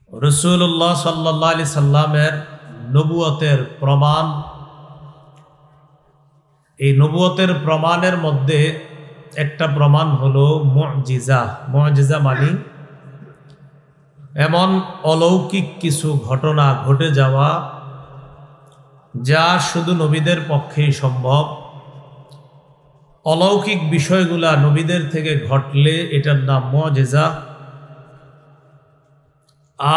রাসূলুল্লাহ সাল্লাল্লাহু আলাইহি সাল্লামের নবুয়তের প্রমাণ, এই নবুয়তের প্রমাণের মধ্যে একটা প্রমাণ হলো মুজিজা। মুজিজা মানে এমন অলৌকিক কিছু ঘটনা ঘটে যাওয়া যা শুধু নবীদের পক্ষেই সম্ভব। অলৌকিক বিষয়গুলা নবীদের থেকে ঘটলে এটার নাম মুজিজা।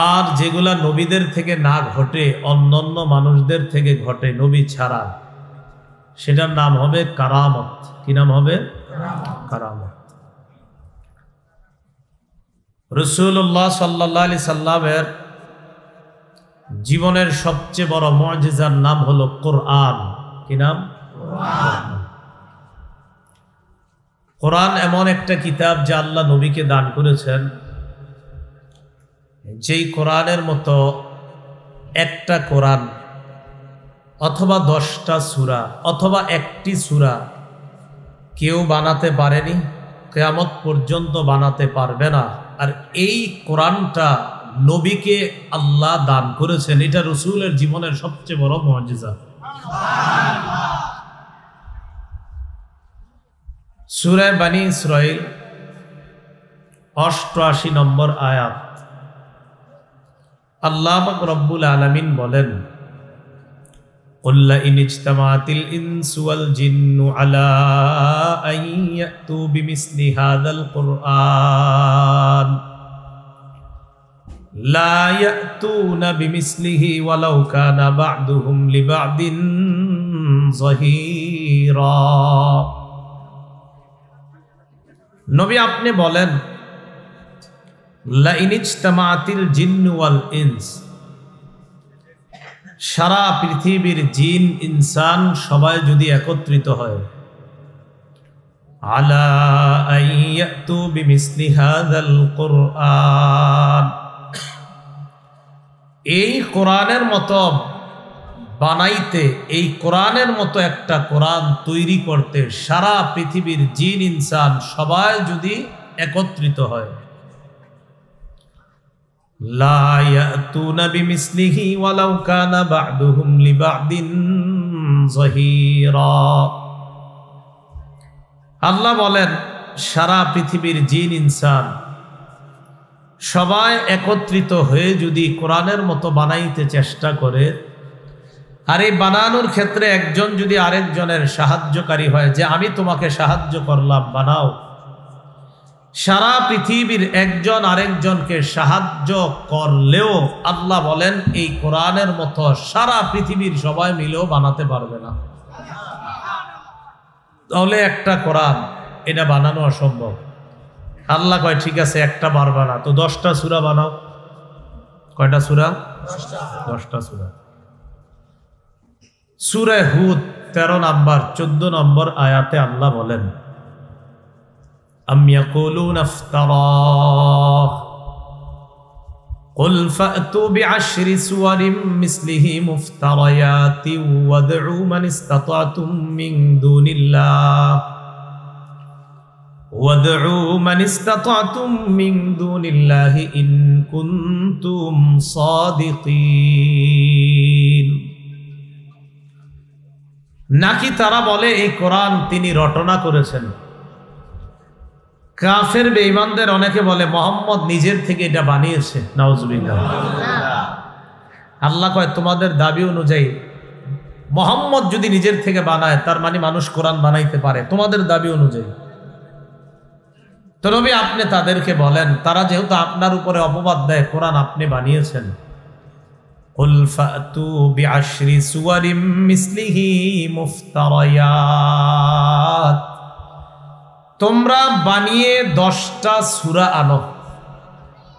আর যেগুলা নবীদের থেকে না ঘটে, অন্যান্য মানুষদের থেকে ঘটে নবী ছাড়া, সেটার নাম হবে কারামত। কি নাম হবে? কারামত। রাসূলুল্লাহ সাল্লাল্লাহু আলাইহি সাল্লামের জীবনের সবচেয়ে বড় মুজিজার নাম হলো কোরআন। কি নাম? কোরআন এমন একটা কিতাব যা আল্লাহ নবীকে দান করেছেন, যেই কোরআনের মতো একটা কোরআন অথবা 10টা সূরা অথবা একটি সূরা কেউ বানাতে পারেনি, কিয়ামত পর্যন্ত বানাতে পারবে না। আর এই কোরআনটা নবীকে আল্লাহ দান করেছেন, এটা রাসূলের জীবনের সবচেয়ে বড় মুজিজা। সূরা বনী ইসরাঈল 88 নম্বর আয়াত। আল্লাহ পাক রব্বুল আলামিন বলেন, قُلْ لَئِنِ اجْتَمَعَتِ الْإِنسُ وَالْجِنُّ عَلَىٰ أَن يَأْتُوا بِمِثْلِ هَٰذَا الْقُرْآنِ لَا يَأْتُونَ بِمِثْلِهِ وَلَوْ كَانَ بَعْضُهُمْ لِبَعْضٍ ظَهِيرًا। নবী আপনি বলেন, লাইন ইজতামাআতিল জিন্নু ওয়াল ইনস, সারা পৃথিবীর জিন ইনসান সবাই যদি একত্রিত হয়, আলা আইয়াতু বিমিসলি হাযাল কুরআন, এই কোরআনের মতো বানাইতে, এই কোরআনের মতো একটা কোরআন তৈরি করতে সারা পৃথিবীর জিন ইনসান সবাই যদি একত্রিত হয়, লা ইয়াতুনা বিমিসলিহি ওয়ালাউ কানা বা'দুহুম লিবা'দিন যাহিরা। আল্লাহ বলেন, সারা পৃথিবীর জিন ইনসান সবাই একত্রিত হয়ে যদি কোরআনের মতো বানাইতে চেষ্টা করে, আর এই বানানোর ক্ষেত্রে একজন যদি আরেকজনের সাহায্যকারী হয়, যে আমি তোমাকে সাহায্য করলাম বানাও, সারা পৃথিবীর একজন আরেকজনকে সাহায্য করলেও আল্লাহ বলেন এই কোরআনের মতো সারা পৃথিবীর সবাই মিলেও বানাতে পারবে না। তাহলে একটা কোরআন এটা বানানো অসম্ভব। আল্লাহ কয় ঠিক আছে, একটা পারবা না তো 10টা সূরা বানাও। কয়টা সূরা? 10টা সূরা। সূরা হুদ 13 নম্বর 14 নম্বর আয়াতে আল্লাহ বলেন, আম ইয়াকুলুনা ইফতারাহ কুল ফাতু বিআশরি সুওয়ারিম মিসলিহি মুফতারায়াতিন ওয়াদউ মান ইসতাতাতুম মিন দুনিল্লাহ ইন কুনতুম সাদিকিন। নাকি তারা বলে এই কোরআন তিনি রটনা করেছেন? কাফের বেঈমানদের অনেকে বলে মুহাম্মদ নিজের থেকে এটা বানিয়েছে। নাউজুবিল্লাহ। আল্লাহ কয় তোমাদের দাবি অনুযায়ী মুহাম্মদ যদি নিজের থেকে বানায়, তার মানে মানুষ কোরআন বানাইতে পারে তোমাদের দাবি অনুযায়ী। তো নবী আপনি তাদেরকে বলেন, তারা যেহেতু আপনার উপরে অপবাদ দেয় কোরআন আপনি বানিয়েছেন, কুল ফাতু বিআশরি সুওয়ারিম মিসলিহি মুফতারায়াত, তোমরা বানিয়ে 10টা সূরা আনো,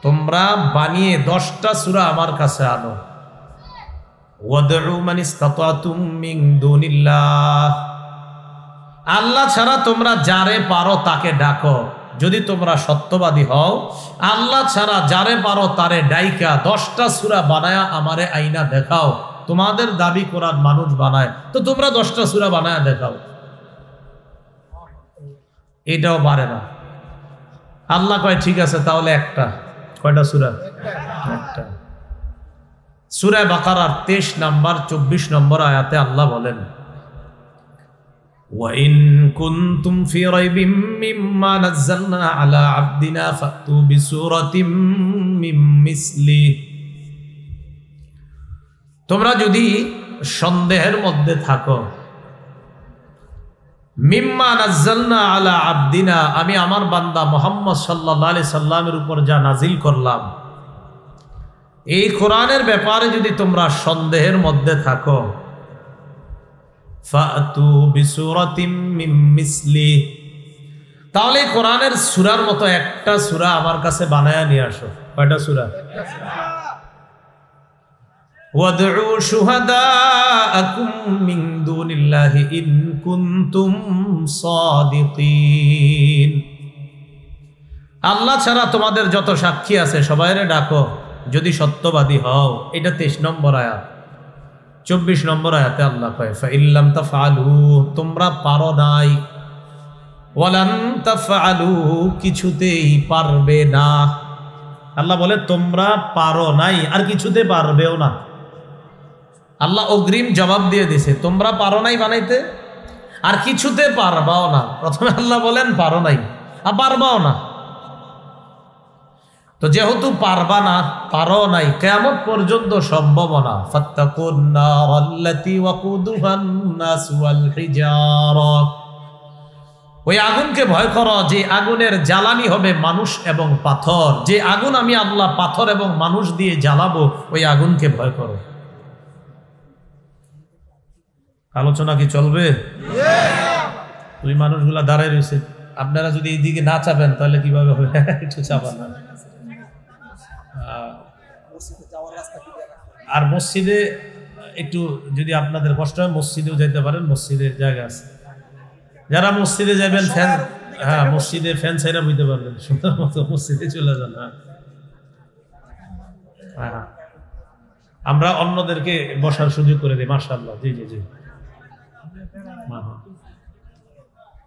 তোমরা বানিয়ে 10টা সূরা আমার কাছে আনো। ওয়াদউ মান ইসতাতাতুম মিন দুনিল্লাহ, আল্লাহ ছাড়া তোমরা যারে পারো তাকে ডাকো। যদি তোমরা সত্যবাদী হও, আল্লাহ ছাড়া যারে পারো তারে ডাইকা 10টা সূরা বানায়া আমারে আইনা দেখাও। তোমাদের দাবি কোরআন মানুষ বানায়, তো তোমরা 10টা সূরা বানায়া দেখাও। এটাও পারে না। আল্লাহ কয় ঠিক আছে, তাহলে একটা। কয়টা সূরা? একটা। সূরা বাকারার 23 নম্বর 24 নম্বর আয়াতে আল্লাহ বলেন, وَإِن كُنتُمْ فِي رَيْبٍ مِّمَّا نَزَّلْنَا عَلَى عَبْدِنَا فَأْتُوا بِسُورَةٍ مِّن مِّثْلِهِ। তোমরা যদি সন্দেহের মধ্যে থাকো, মিম্মা নাজ্জালনা আলা আবদিনা, আমি আমার বান্দা মুহাম্মদ সাল্লাল্লাহু আলাইহি সাল্লামের উপর যা নাজিল করলাম, এই কোরআনের ব্যাপারে যদি তোমরা সন্দেহের মধ্যে থাকো, ফাতু বিসূরাতিম মিন মিসলি, তাহলে কোরআনের সূরার মতো একটা সূরা আমার কাছে বানায়া নিয়ে আসো। কয়টা সূরা? ওয়াদউ শুহাদাআকুম মিন দুনিল্লাহি ইন কুনতুম সাদিকিন। আল্লাহ ছাড়া তোমাদের যত সাক্ষী আছে সবাইরে ডাকো যদি সত্যবাদী হও। এটা 23 নম্বর আয়াত। 24 নম্বর আয়াতে আল্লাহ কয়, ফাইল্লাম তাফআলু, তোমরা পারো নাই, ওয়ালান তাফআলু, কিছুতেই পারবে না। আল্লাহ বলে তোমরা পারো নাই আর কিছুতে পারবেও না। আল্লাহ অগ্রিম জবাব দিয়ে দিছে, তোমরা পারো নাই বানাইতে আর কিছুতে পারবাও না। প্রথমে আল্লাহ বলেন পারো নাই আর পারবাও না। তো যেহেতু পারবা না, পারো নাই, কিয়ামত পর্যন্ত সম্ভব না। ফাত্তাকুন নারাল্লাতী ওয়াকুদুহান নাস ওয়াল হিজারা, ওই আগুনকে ভয় করো যে আগুনের জ্বালানি হবে মানুষ এবং পাথর। যে আগুন আমি আল্লাহ পাথর এবং মানুষ দিয়ে জ্বালাবো, ওই আগুনকে ভয় করো। আলোচনা কি চলবে? ওই মানুষগুলা দাঁড়ায় রয়েছে, আপনারা যদি এইদিকে না চাবেন তাহলে কিভাবে হবে? একটু চাপান না। আর মসজিদে একটু যদি আপনাদের কষ্ট হয়, মসজিদেও যেতে পারেন, মসজিদের জায়গা আছে। যারা মসজিদে যাবেন ফ্যান, হ্যাঁ মসজিদে ফ্যান ছাইরা বুঝতে পারবেন, সুন্দর মতো মসজিদে চলে যান। হ্যাঁ, আমরা অন্যদেরকে বসার সুযোগ করে দিই। মাশাআল্লাহ, জি জি জি,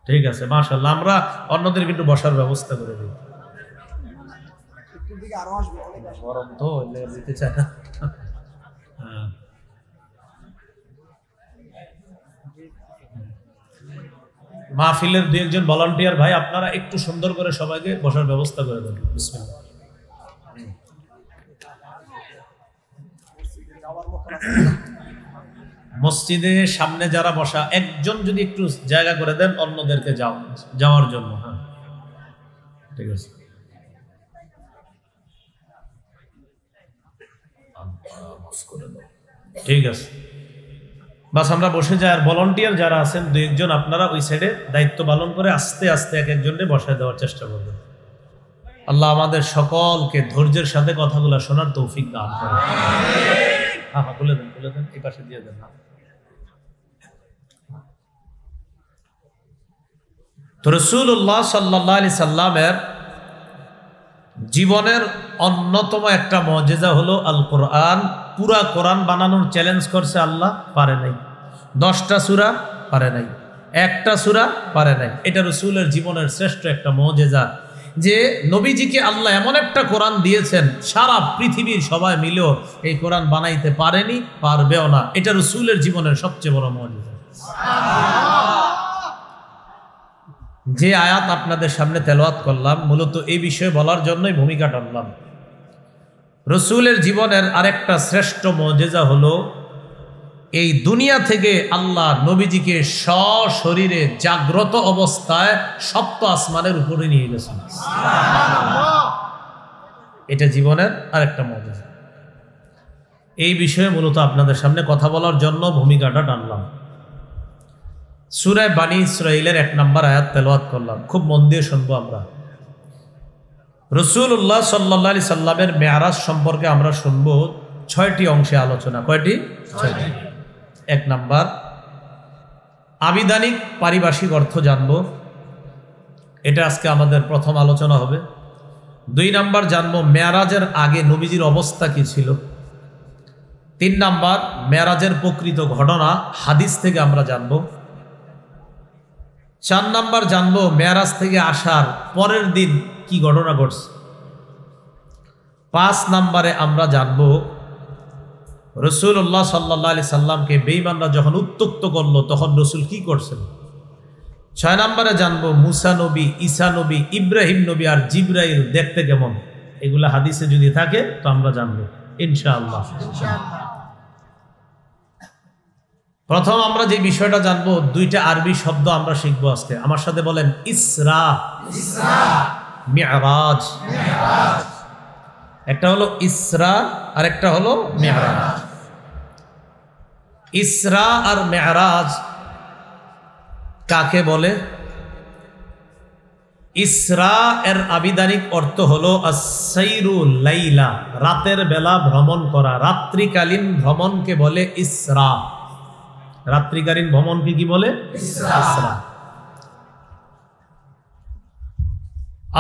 ঠিক আছে, মাশাআল্লাহ। আমরা অন্যদেরকে একটু বসার ব্যবস্থা করে দিই। গরম তো দিতে চায় না। মাহফিলের 2-1 ভলান্টিয়ার ভাই, আপনারা একটু সুন্দর করে সবাইকে বসার ব্যবস্থা করে দেন। বিসমিল্লাহ। মসজিদে সামনে যারা বসা, একজন যদি একটু জায়গা করে দেন অন্যদেরকে যাওয়ার জন্য। হ্যাঁ, ঠিক আছে। ঠিক আছে, বাস আমরা বসে যাই। আর ভলান্টিয়ার যারা আছেন 2-1 আপনারা ওই সাইডে দায়িত্ব পালন করে আস্তে আস্তে এক একজনকে বসায় দেওয়ার চেষ্টা করবেন। আল্লাহ আমাদের সকলকে ধৈর্যের সাথে কথাগুলো শোনার তৌফিক দান করেন। হ্যাঁ হ্যাঁ, বলে দেন, এই পাশে দিয়ে দেন। তো রাসূলুল্লাহ সাল্লাল্লাহু আলাইহি সাল্লামের জীবনের অন্যতম একটা মুজিজা হলো আল কোরআন। পুরা কোরআন বানানোর চ্যালেঞ্জ করছে আল্লাহ, পারে নাই। 10টা সূরা পারে নাই, একটা সূরা পারে নাই। এটা রাসূলের জীবনের শ্রেষ্ঠ একটা মুজিজা যে নবীজিকে আল্লাহ এমন একটা কোরআন দিয়েছেন, সারা পৃথিবীর সবাই মিলেও এই কোরআন বানাইতে পারেনি, পারবেও না। এটা রাসূলের জীবনের সবচেয়ে বড় মুজিজা। যে আয়াত আপনাদের সামনে তেলাওয়াত করলাম, মূলত এই বিষয়ে বলার জন্যই ভূমিকা টানলাম। রাসূলের জীবনের আরেকটা শ্রেষ্ঠ মুজিজা হলো, এই দুনিয়া থেকে আল্লাহ নবীজিকে সশরীরে জাগ্রত অবস্থায় সপ্ত আসমানের উপরে নিয়ে গেছেন। এটা জীবনের আরেকটা মুজিজা। এই বিষয়ে মূলত আপনাদের সামনে কথা বলার জন্য ভূমিকাটা টানলাম। সূরা বানী ইসরাঈলের 1 নম্বর আয়াত তেলাওয়াত করলাম, খুব মন দিয়ে শুনবো আমরা। রাসূলুল্লাহ সাল্লাল্লাহু আলাইহি সাল্লামের মেরাজ সম্পর্কে আমরা শুনবো 6টি অংশে আলোচনা। কয়টি? 6টি। 1 নাম্বার আবিধানিক পারিভাষিক অর্থ জানবো, এটা আজকে আমাদের প্রথম আলোচনা হবে। 2 নাম্বার জানবো মেরাজের আগে নবীজির অবস্থা কি ছিল। 3 নাম্বার মেরাজের প্রকৃত ঘটনা হাদিস থেকে আমরা জানবো। 4 নাম্বার জানবো মেরাজ থেকে আসার পরের দিন কি ঘটনা ঘটছে। 5 নম্বরে আমরা জানব রাসূলুল্লাহ সাল্লাল্লাহু আলাইহি সাল্লামকে বেঈমানরা যখন উত্ত্যক্ত করলো তখন রাসূল কি করছেন। 6 নম্বরে জানব মুসা নবী, ঈসা নবী, ইব্রাহিম নবী আর জিবরাইল দেখতে কেমন। এগুলা হাদিসে যদি থাকে তো আমরা জানবো ইনশাআল্লাহ। প্রথম আমরা যে বিষয়টা জানবো, 2টা আরবি শব্দ আমরা শিখবো আজকে। আমার সাথে বলেন ইসরা, মি'রাজ। একটা হলো ইসরা আর একটা হলো মি'রাজ। ইসরা আর মি'রাজ কাকে বলে? ইসরা এর আবিধানিক অর্থ হলো আস-সাইরু লাইলা, রাতের বেলা ভ্রমণ করা। রাত্রিকালীন ভ্রমণকে বলে ইসরা। রাত্রিকালীন ভ্রমণকে কি বলে? ইসরা।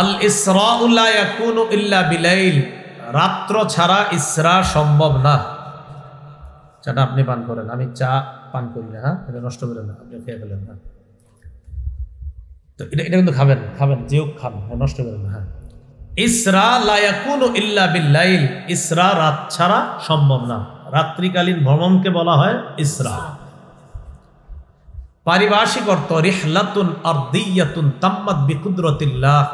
আল ইসরাউ লা ইয়াকুনু ইল্লা বিলাইল, রাত্র ছাড়া ইসরা সম্ভব না। চাটা আপনি পান করেন, আমি চা পান করি না। হ্যাঁ, এটা নষ্ট করেন না, আপনি খেয়ে ফেলেন না। তো এটা কিন্তু খাবেন যেও খান, নষ্ট করেন না। হ্যাঁ, ইসরা লা ইয়াকুনু ইল্লা বিল্লাইল, ইসরা রাত ছাড়া সম্ভব না। রাত্রিকালীন ভ্রমণকে বলা হয় ইসরা। পারিভাষিক অর্থ রিহলাতুন আরদিয়াতুন তাম্মাত বিকুদরতিল্লাহ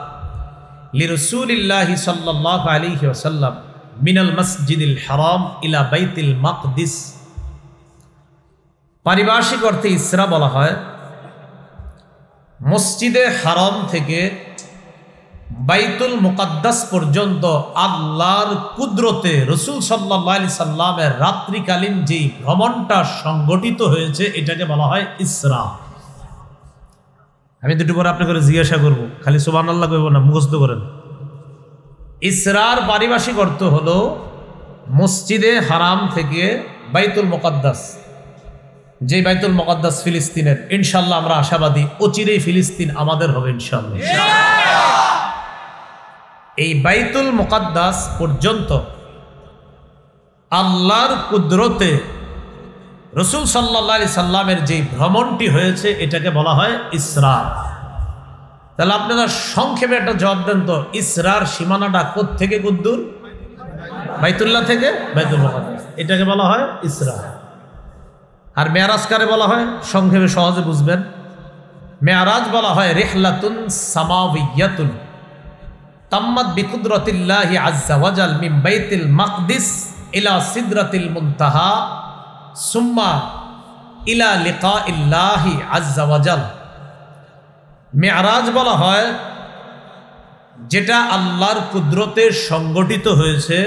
লিরাসূলিল্লাহি সাল্লাল্লাহু আলাইহি ওয়াসাল্লাম মিনাল মসজিদিল হারাম ইলা বাইতুল মাকদিস। পারিভাষিক অর্থে ইসরা বলা হয় মসজিদে হারাম থেকে বাইতুল মুকাদ্দাস পর্যন্ত আল্লাহর কুদরতে রাসূল সাল্লাল্লাহু আলাইহি সাল্লামের রাত্রিকালীন যে ভ্রমণটা সংগঠিত হয়েছে এটাকে বলা হয় ইসরা। আমি দুটো পরে আপনাকে জিজ্ঞাসা করব, খালি সুবহানাল্লাহ কইব না, মুখস্থ করেন। ইসরার পারিভাষিক অর্থ হলো মসজিদে হারাম থেকে বাইতুল মুকাদ্দাস, যে বাইতুল মুকাদ্দাস ফিলিস্তিনের। ইনশাআল্লাহ আমরা আশাবাদী অচিরেই ফিলিস্তিন আমাদের হবে ইনশাআল্লাহ। এই বাইতুল মুকাদ্দাস পর্যন্ত আল্লাহর কুদরতে রাসূল সাল্লাল্লাহু আলাইহি সাল্লামের যে ভ্রমণটি হয়েছে এটাকে বলা হয় ইসরা। তাহলে আপনারা সংক্ষেপে একটা জবাব দেন তো, ইসরার সীমানাটা কোথা থেকে কদ্দূর? বাইতুল্লাহ থেকে বাইতুল মুকাদ্দাস, এটাকে বলা হয় ইসরা। আর মেরাজ কারে বলা হয়? সংক্ষেপে সহজে বুঝবেন, মেরাজ বলা হয় রিহলাতুন সামাওয়িয়াতুন তাম্মাত বিকুদরতিল্লাহি আযজা ওয়াজাল মিন বাইতুল মাকদিস ইলা সিদরাতিল মুনতাহা সুম্মা ইলা লিকাইল্লাহি আযজা ওয়াজাল। মেরাজ বলা হয় যেটা আল্লাহর কুদরতে সংগঠিত হয়েছে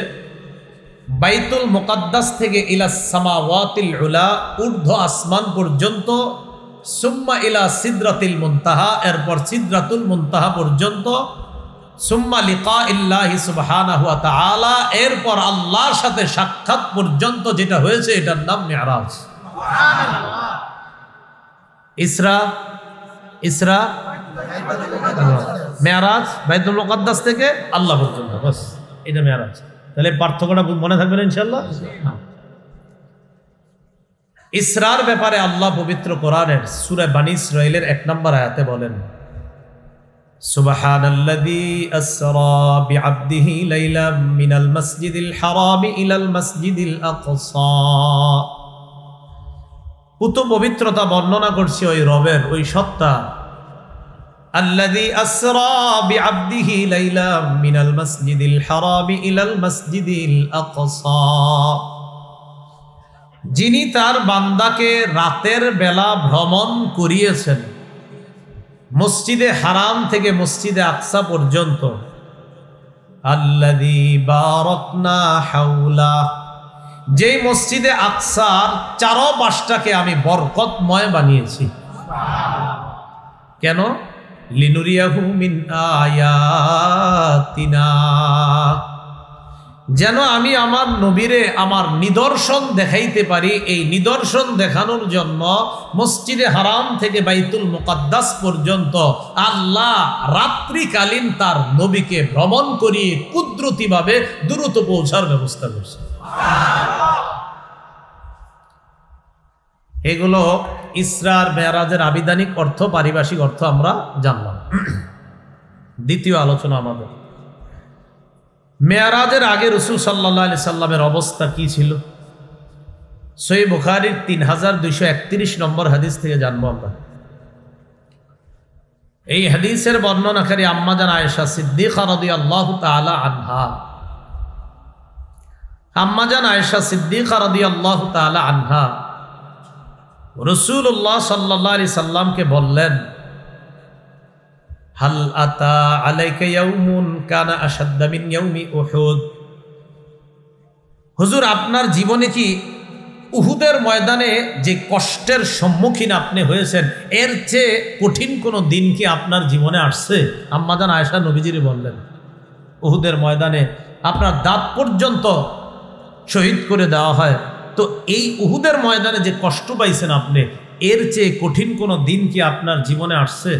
বাইতুল মুকাদ্দাস থেকে ইলা সামাওয়াতিল উলা, ঊর্ধ্ব আসমান পর্যন্ত, সুম্মা ইলা সিদরাতিল মুনতাহা, এরপর সিদরাতুল মুনতাহা পর্যন্ত, সুম্মা লিকাইল্লাহি সুবহানাহু ওয়া তাআলা, এরপর আল্লাহর সাথে সাক্ষাৎ পর্যন্ত যেটা হয়েছে এটার নাম মেরাজ। সুবহানাল্লাহ। ইসরা মেরাজ বাইতুল মুকাদ্দাস থেকে আল্লাহ পর্যন্ত, বাস এটা মেরাজ। তাহলে পার্থক্যটা মনে থাকবে না ইনশাআল্লাহ। ইসরার ব্যাপারে আল্লাহ পবিত্র কোরআনের সূরা বনী ইসরাঈলের 1 নম্বর আয়াতে বলেন, সুবহানাল্লাযী আসরা বিআবদিহি লাইলাম মিনাল মাসজিদিল হারাম ইলাল মাসজিদিল আকসা। পুত পবিত্রতা বর্ণনা করছি ওই রবের, ওই সত্তা, আল্লাযী আসরা বিআবদিহি লাইলাম মিনাল মাসজিদিল হারাম ইলাল মাসজিদিল আকসা, যিনি তার বান্দাকে রাতের বেলা ভ্রমণ করিয়েছেন মসজিদে হারাম থেকে মসজিদে আকসা পর্যন্ত। আল্লাযী বারাকনা হাওলা, যেই মসজিদে আকসার চারপাশটাকে আমি বরকতময় বানিয়েছি। কেন? লিনুরিয়াহু মিন আয়াতিনা, যেন আমি আমার নবীরে আমার নিদর্শন দেখাইতে পারি। এই নিদর্শন দেখানোর জন্য মসজিদে হারাম থেকে বাইতুল মুকাদ্দাস পর্যন্ত আল্লাহ রাত্রিকালীন তার নবীকে ভ্রমণ করিয়ে কুদরতিভাবে দ্রুত পৌঁছার ব্যবস্থা করছে। এগুলো ইসরার মেরাজের আবিধানিক অর্থ, পারিভাষিক অর্থ আমরা জানলাম। দ্বিতীয় আলোচনা আমাদের মেয়ারাজের আগে রাসূল সাল্লাল্লাহু আলাইহি সাল্লামের অবস্থা কি ছিল? সহিহ বুখারীর 3231 নম্বর হাদিস থেকে জানবো আমরা। এই হাদিসের বর্ণনাকারী আম্মাজান আয়েশা সিদ্দিকা রাদিয়াল্লাহু তাআলা আনহা। আম্মাজান আয়েশা সিদ্দিকা রাদিয়াল্লাহু তাআলা আনহা রাসূলুল্লাহ সাল্লাল্লাহু আলাইহি সাল্লামকে বললেন, হাল আতা আলাইকা ইয়াউমুন কানা আশাদ্দা মিন ইয়াউমি উহুদ। হুজুর, আপনার জীবনে কি উহুদের ময়দানে যে কষ্টের সম্মুখীন আপনি হয়েছেন এর চেয়ে কঠিন কোনো দিন কি আপনার জীবনে আসছে? আম্মাজান আয়েশা নবীজিরে বললেন, উহুদের ময়দানে আপনার দাঁত পর্যন্ত শহীদ করে দেওয়া হয়, তো এই উহুদের ময়দানে যে কষ্ট পাইছেন আপনি, এর চেয়ে কঠিন কোনো দিন কি আপনার জীবনে আসছে?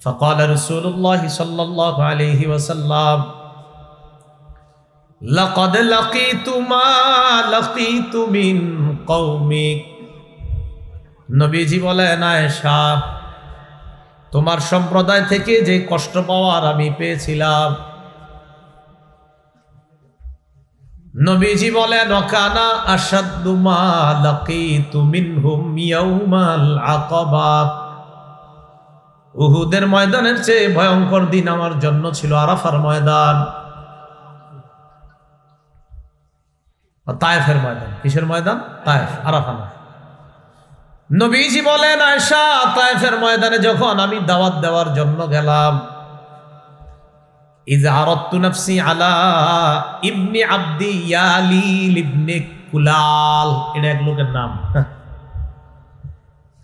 ফাকালা রাসূলুল্লাহ সাল্লাল্লাহু আলাইহি ওয়াসাল্লাম, লাকাদ লাকিতু মা লাকিতু মিন কওমিক। নবীজি বলেন, আয়েশা, তোমার সম্প্রদায় থেকে যে কষ্ট পাওয়ার আমি পেয়েছিলাম। নবীজি বলেন, ওয়াকানা আশাদ্দু মা লাকিতু মিনহুম ইয়াউমাল আকাবা। উহুদের ময়দানের চেয়ে ভয়ঙ্কর দিন আমার জন্য ছিল আরাফার ময়দান, তায়েফের ময়দান। কিসের ময়দান? তায়েফ, আরাফা না। নবীজি বলেন, আয়েশা, তায়েফের ময়দানে যখন আমি দাওয়াত দেওয়ার জন্য গেলাম, ইযা আরাদতু নাফসি আলা ইবনে আব্দি ইয়ালিল ইবনে কুলাল, এটা এক লোকের নাম।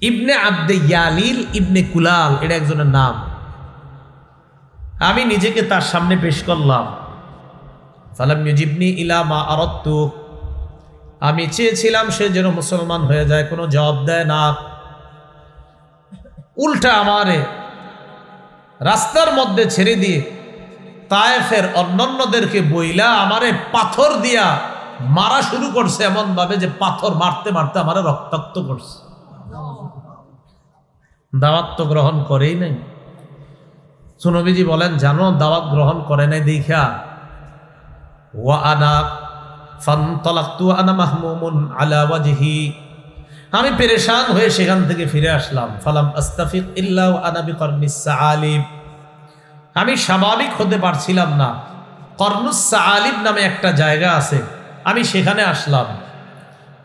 ইবনে আব্দে ইয়ালিল ইবনে কুলাল, এটা একজনের নাম। আমি নিজেকে তার সামনে পেশ করলাম। ফালাম ইউজিবনি ইলা মা আরাদতু, আমি চেয়েছিলাম সে যেন মুসলমান হয়ে যায়, কোনো জবাব দেয় না। উল্টা আমারে রাস্তার মধ্যে ছেড়ে দিয়ে তায়েফের অন্যান্যদেরকে বইলা আমারে পাথর দিয়া মারা শুরু করছে, এমন ভাবে যে পাথর মারতে মারতে আমারে রক্তাক্ত করছে। দাওয়াত তো গ্রহণ করেই নাই। নবীজি বলেন, জানো দাওয়াত গ্রহণ করে নাই দেখা ওয়া আনা ফানতালাকতু আনা মাহমুমুন আলা ওয়াজহি, আমি পেরেশান হয়ে সেখান থেকে ফিরে আসলাম। ফালাম আস্তাফিক ইল্লা ওয়া আনা বিকরনিস সাআলিব, আমি স্বাভাবিক হতে পারছিলাম না। কর্নুস সাআলিব নামে একটা জায়গা আছে, আমি সেখানে আসলাম।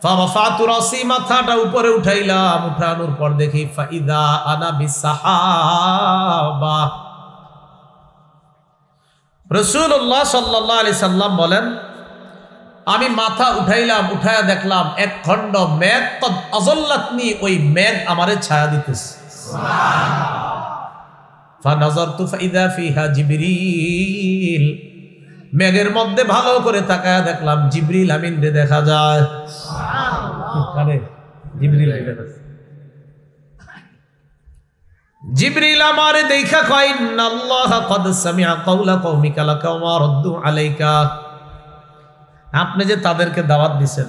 ফারাফাতু রাসি, মাথাটা উপরে উঠাইলাম, উঠানোর পর দেখি ফাইদা আনা বিসাহাবা। রাসূলুল্লাহ সাল্লাল্লাহু আলাইহি সাল্লাম বলেন, আমি মাথা উঠাইলাম, উঠায়া দেখলাম এক খণ্ড মেঘ, কদ আযাল্লাতনি, ওই মেঘ আমারে ছায়া দিতেছে। ফানাযারতু ফাইদা ফিহা জিবরিল, মেঘের মধ্যে ভালো করে তাকায়া দেখলাম জিবরিল আমিন রে দেখা যায়। জিবরিল জিবরিল আমারে দেখা কয়, ইন্নাল্লাহা কদ সামিআ কাওলা কওমিকা লাকা ওয়া রাদ্দু আলাইকা। আপনি যে তাদেরকে দাওয়াত দিছেন,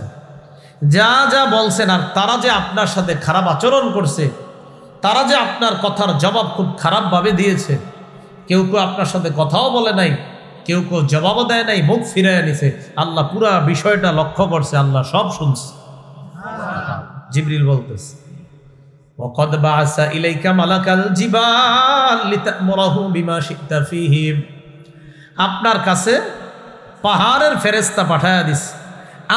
যা যা বলছেন, আর তারা যে আপনার সাথে খারাপ আচরণ করছে, তারা যে আপনার কথার জবাব খুব খারাপভাবে দিয়েছে, কেউ কেউ আপনার সাথে কথাও বলে নাই, কেউ কেউ জবাবও দেয় নাই, মুখ ফিরাইয়া নিছে, আল্লাহ পুরা বিষয়টা লক্ষ্য করছে, আল্লাহ সব শুনছে। জিবরিল বলতেছে, ওয়াকাদ বাআসা ইলাইকা মালাকাল জিবাল লিতা'মুরাহু বিমা শি'তা ফীহিম, আপনার কাছে পাহাড়ের ফেরেশতা পাঠায়া দিস,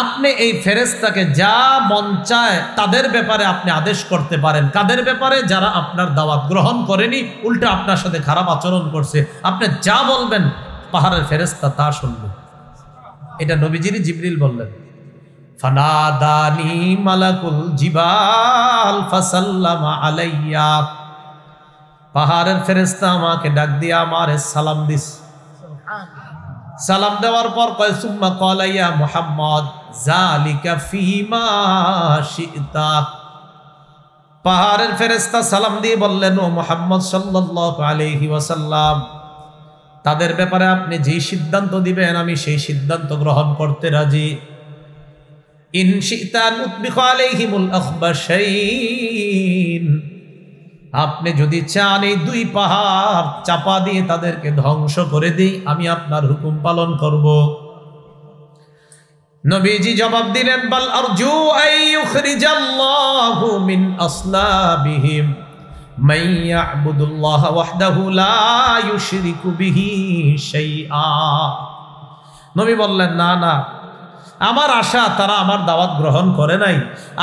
আপনি এই ফেরেশতাকে যা মন চায় তাদের ব্যাপারে আপনি আদেশ করতে পারেন। কাদের ব্যাপারে? যারা আপনার দাওয়াত গ্রহণ করেনি, উল্টা আপনার সাথে খারাপ আচরণ করছে, আপনি যা বলবেন পাহাড়ের ফেরেশতা তা শুনবে। এটা নবীজিরই জিবরিল বললেন। ফানাদানি মালাকুল জিবাল ফাসাল্লামা আলাইয়া, পাহাড়ের ফেরেশতা আমাকে ডাক দিয়া আমারে সালাম দিস। সালাম দেওয়ার পর কয়, সুম্মা ক্বালা ইয়া মুহাম্মদ যালিকা ফীমা শি'তা। পাহাড়ের ফেরেশতা সালাম দিয়ে বললেন, ও মুহাম্মদ সাল্লাল্লাহু আলাইহি ওয়াসাল্লাম, তাদের ব্যাপারে আপনি যেই সিদ্ধান্ত দিবেন আমি সেই সিদ্ধান্ত গ্রহণ করতে রাজি। ইন শি'তা উতবিখু আলাইহিমুল আখবাশাইন, আপনি যদি চান এই দুই পাহাড় চাপা দিয়ে তাদেরকে ধ্বংস করে দিই, আমি আপনার হুকুম পালন করব। নবীজি জবাব দিলেন, বাল আরজু আইয়ুখরিজাল্লাহু মিন আসলাবিহিম মান ইয়াবুদুল্লাহ ওয়াহদাহু লা ইউশরিকু বিহি শাইআ। নবী বললেন, না না, আমার আশা তারা আমার দাওয়াত গ্রহণ করে নাই,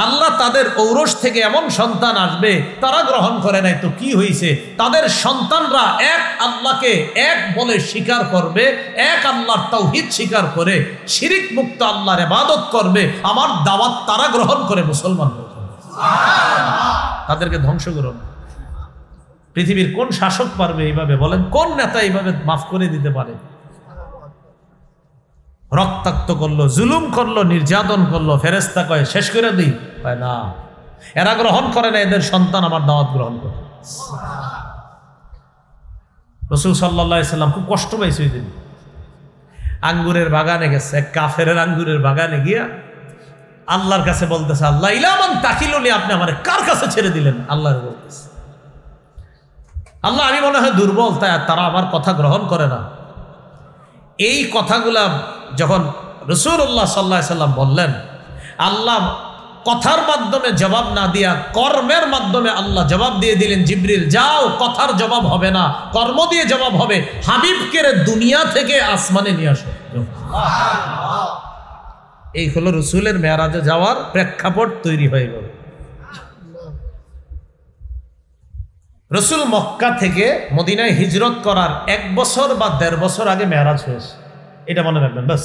আল্লাহ তাদের ঔরস থেকে এমন সন্তান আসবে তারা গ্রহণ করে নাই, তো কি হয়েছে, তাদের সন্তানরা এক আল্লাহকে এক বলে স্বীকার করবে, এক আল্লাহর তাওহীদ স্বীকার করে শিরিক মুক্ত আল্লাহর ইবাদত করবে, আমার দাওয়াত তারা গ্রহণ করে মুসলমান হবে। তাদেরকে ধ্বংস করুন। পৃথিবীর কোন শাসক পারবে এইভাবে? বলেন, কোন নেতা এইভাবে মাফ করে দিতে পারে? রক্তাক্ত করলো, জুলুম করলো, নির্যাতন করলো, ফেরেশতা কয় শেষ করে দিই, কয় না, এরা গ্রহণ করে না, এদের সন্তান আমার দাওয়াত গ্রহণ করে। রাসূল সাল্লাল্লাহু আলাইহি সাল্লাম খুব কষ্ট পাইছে ওই দিন। আঙ্গুরের বাগানে গেছে, এক কাফেরের আঙ্গুরের বাগানে গিয়া আল্লাহর কাছে বলতেছে, আল্লাহ ইলামান তাকিলুনি, আপনি আমারে কার কাছে ছেড়ে দিলেন? আল্লাহর বলতেছে, আল্লাহ আমি মনে হয় দুর্বল, তাই তারা আমার কথা গ্রহণ করে না। এই কথাগুলা যখন রাসূলুল্লাহ সাল্লাল্লাহু আলাইহি সাল্লাম বললেন, আল্লাহ কথার মাধ্যমে জবাব না দিয়া কর্মের মাধ্যমে আল্লাহ জবাব দিয়ে দিলেন, জিবরিল যাও, কথার জবাব হবে না, কর্ম দিয়ে জবাব হবে, হাবিবকে দুনিয়া থেকে আসমানে নিয়ে আসো। এই হলো রাসূলের মেরাজে যাওয়ার প্রেক্ষাপট তৈরি হয়ে গেল। রাসূল মক্কা থেকে মদিনায় হিজরত করার 1 বছর বা 1.5 বছর আগে মেরাজ হয়েছে, এটা মনে রাখবেন। বাস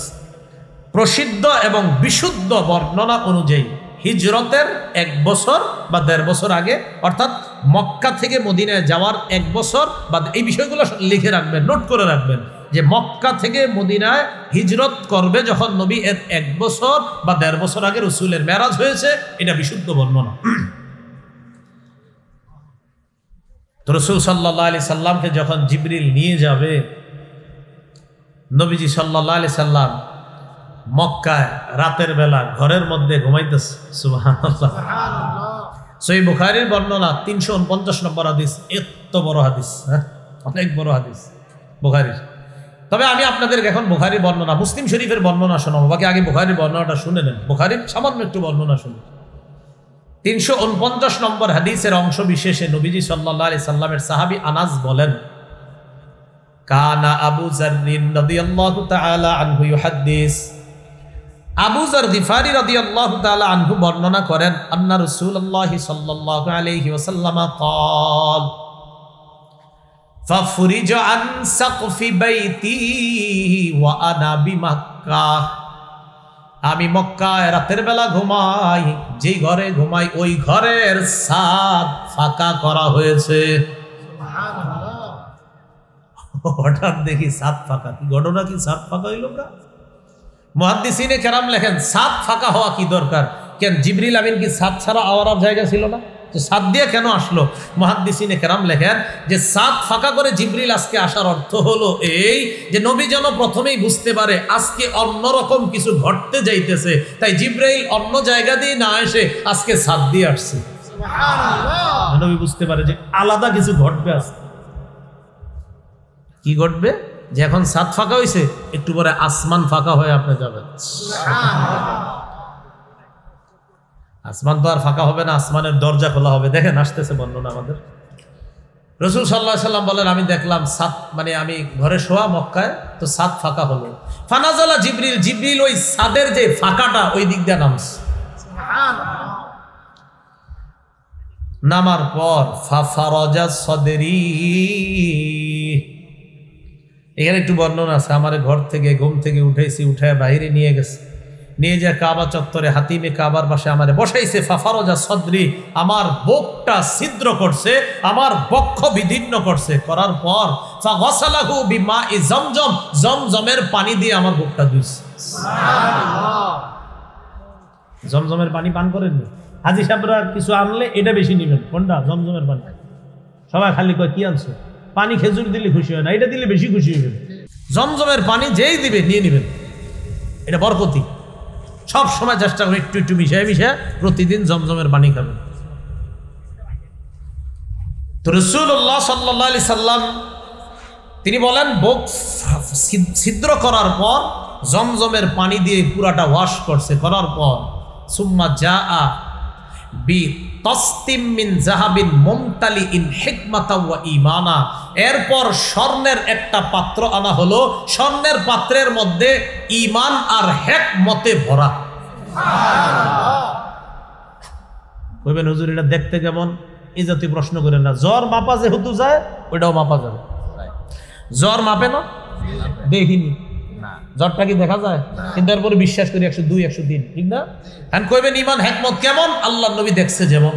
প্রসিদ্ধ এবং বিশুদ্ধ বর্ণনা অনুযায়ী হিজরতের 1 বছর বা 1.5 বছর আগে, অর্থাৎ মক্কা থেকে মদিনায় যাওয়ার 1 বছর বা, এই বিষয়গুলো লিখে রাখবেন, নোট করে রাখবেন যে মক্কা থেকে মদিনায় হিজরত করবে যখন নবী, এর 1 বছর বা 1.5 বছর আগে রাসূলের মেরাজ হয়েছে, এটা বিশুদ্ধ বর্ণনা। তো রাসূল সাল্লাল্লাহু আলাইহি সাল্লামকে যখন জিবরিল নিয়ে যাবে, নবীজি সাল্লাল্লাহু আলাইহি সাল্লাম মক্কায় রাতের বেলা ঘরের মধ্যে ঘুমাইতেছে। সুবহানাল্লাহ। সহিহ বুখারীর বর্ণনা 349 নম্বর হাদিস, এত বড় হাদিস, অনেক বড় হাদিস বুখারীর। তবে আমি আপনাদেরকে এখন বুখারীর বর্ণনা, মুসলিম শরীফের বর্ণনা শোনাবো, বাকি আগে বুখারীর বর্ণনাটা শুনে নেন। বুখারীর সামান্য একটু বর্ণনা শুনুন। 349 নম্বর হাদিসের অংশ বিশেষে নবীজি সাল্লাল্লাহু আলাইহি সাল্লামের সাহাবী আনাস বলেন, কানা আবু যাররিন রাদিয়াল্লাহু তাআলা আনহু ইউহাদ্দিস, আবু যার গিফারি রাদিয়াল্লাহু তাআলা আনহু বর্ণনা করেন, আন্না রাসূলুল্লাহ সাল্লাল্লাহু আলাইহি ওয়াসাল্লাম قال ففرج عن سقف بيتي وانا بمكة, আমি মক্কায় রাতের বেলা ঘুমাই, যেই ঘরে ঘুমাই ওই ঘরের ছাদ ফাঁকা করা হয়েছে। হঠাৎ দেখি ছাদ ফাঁকা, কি ঘটনা, কি ছাদ ফাঁকা হইল? মুহাদ্দিসিনে কেরাম লেখেন, ছাদ ফাঁকা হওয়া কি দরকার? কেন জিবরিল আমিন কি ছাদ ছাড়া আওয়ার জায়গা ছিল না? তো ছাদ দিয়ে কেন আসলো? মুহাদ্দিসিনে কেরাম লেখেন যে ছাদ ফাঁকা করে জিবরিল আজকে আসার অর্থ হলো এই যে নবী যেন প্রথমেই বুঝতে পারে আজকে অন্যরকম কিছু ঘটতে যাইতেছে, তাই জিবরাইল অন্য জায়গা দিয়ে না এসে আজকে ছাদ দিয়ে আসছে। সুবহানাল্লাহ। নবী বুঝতে পারে যে আলাদা কিছু ঘটবে আজকে। কি ঘটবে? যে এখন ছাদ ফাঁকা হয়েছে, একটু পরে আসমান ফাঁকা হয়ে আপনি যাবেন। আসমান তো আর ফাঁকা হবে না, আসমানের দরজা খোলা হবে। দেখেন আসতেছে বর্ণনা আমাদের। রাসূল সাল্লাল্লাহু আলাইহি সাল্লাম বলেন, আমি দেখলাম ছাদ, মানে আমি ঘরে শোয়া মক্কায়, তো ছাদ ফাঁকা হলো। ফানাজালা জিবরিল, জিবরিল ওই ছাদের যে ফাঁকাটা ওই দিক দিয়ে নামছে। সুবহানাল্লাহ। নামার পর ফাফারাজা সাদরি, এখানে একটু বর্ণনা আছে, আমার ঘর থেকে ঘুম থেকে উঠাইছি, উঠায় বাইরে নিয়ে গেছে, নিয়ে যায় কাবা চত্বরে হাতিমে কাবার পাশে আমারে বসাইছে। ফাফারাজা সদরি, আমার বুকটা ছিদ্র করছে, আমার বক্ষ বিদীর্ণ করছে, করার পর ফাগসালাহু বিমাই জমজম, জমজমের পানি দিয়ে আমার বুকটা ধুইছে। সুবহানাল্লাহ। জমজমের পানি পান করেননি? হাজী সাহেবরা কিছু আনলে এটা বেশি নেবেন, কোনটা? জমজমের পানি। সবাই খালি কয় কি আনছো? পানি খেজুর দিলে খুশি হয় না, এটা দিলে বেশি খুশি হবেন। জমজমের পানি যেই দিবে নিয়ে নেবেন, এটা বরকতি। সব সময় চেষ্টা করে একটু একটু মিশায় মিশায় প্রতিদিন জমজমের পানি খাবেন। তো রাসূলুল্লাহ সাল্লাল্লাহু আলাইহি সাল্লাম তিনি বলেন বুক ছিদ্র করার পর জমজমের পানি দিয়ে পুরাটা ওয়াশ করছে, করার পর সুম্মা জাআ বি তাসতিম মিন যাহাবিন মুমতালিইন হিকমাতাও ওয়া ঈমানা, এরপর স্বর্ণের একটা পাত্র আনা হলো, স্বর্ণের পাত্রের মধ্যে ঈমান আর হিকমতে ভরা। সুবহানাল্লাহ। কইবেন হুজুর এটা দেখতে কেমন? এই জাতীয় প্রশ্ন করেন না। জ্বর মাপা যেহেতু যায় ওইটাও মাপা যাবে। জ্বর মাপে না? দেখিনি। জ্বরটা কি দেখা যায়? কিন্তু এরপরে বিশ্বাস করি 102 103, ঠিক না? এখন কইবেন ঈমান হিকমত কেমন? আল্লাহর নবী দেখছে যেমন।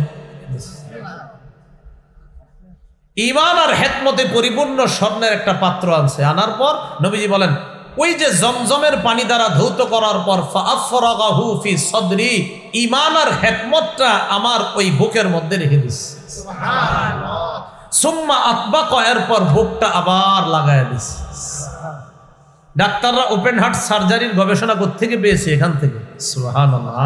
ঈমান আর হিকমতে পরিপূর্ণ স্বর্ণের একটা পাত্র আনছে, আনার পর নবীজি বলেন ওই যে জমজমের পানি দ্বারা ধৌত করার পর ফাআফরাগাহু ফি সাদরি, ঈমান আর হিকমতটা আমার ওই বুকের মধ্যে রেখে দিস। সুবহানাল্লাহ। সুম্মা আতবাকা, এরপর বুকটা আবার লাগায় দিস। ডাক্তাররা ওপেন হার্ট সার্জারির গবেষণা কোত্থেকে পেয়েছে? এখান থেকে। সুবহানাল্লাহ।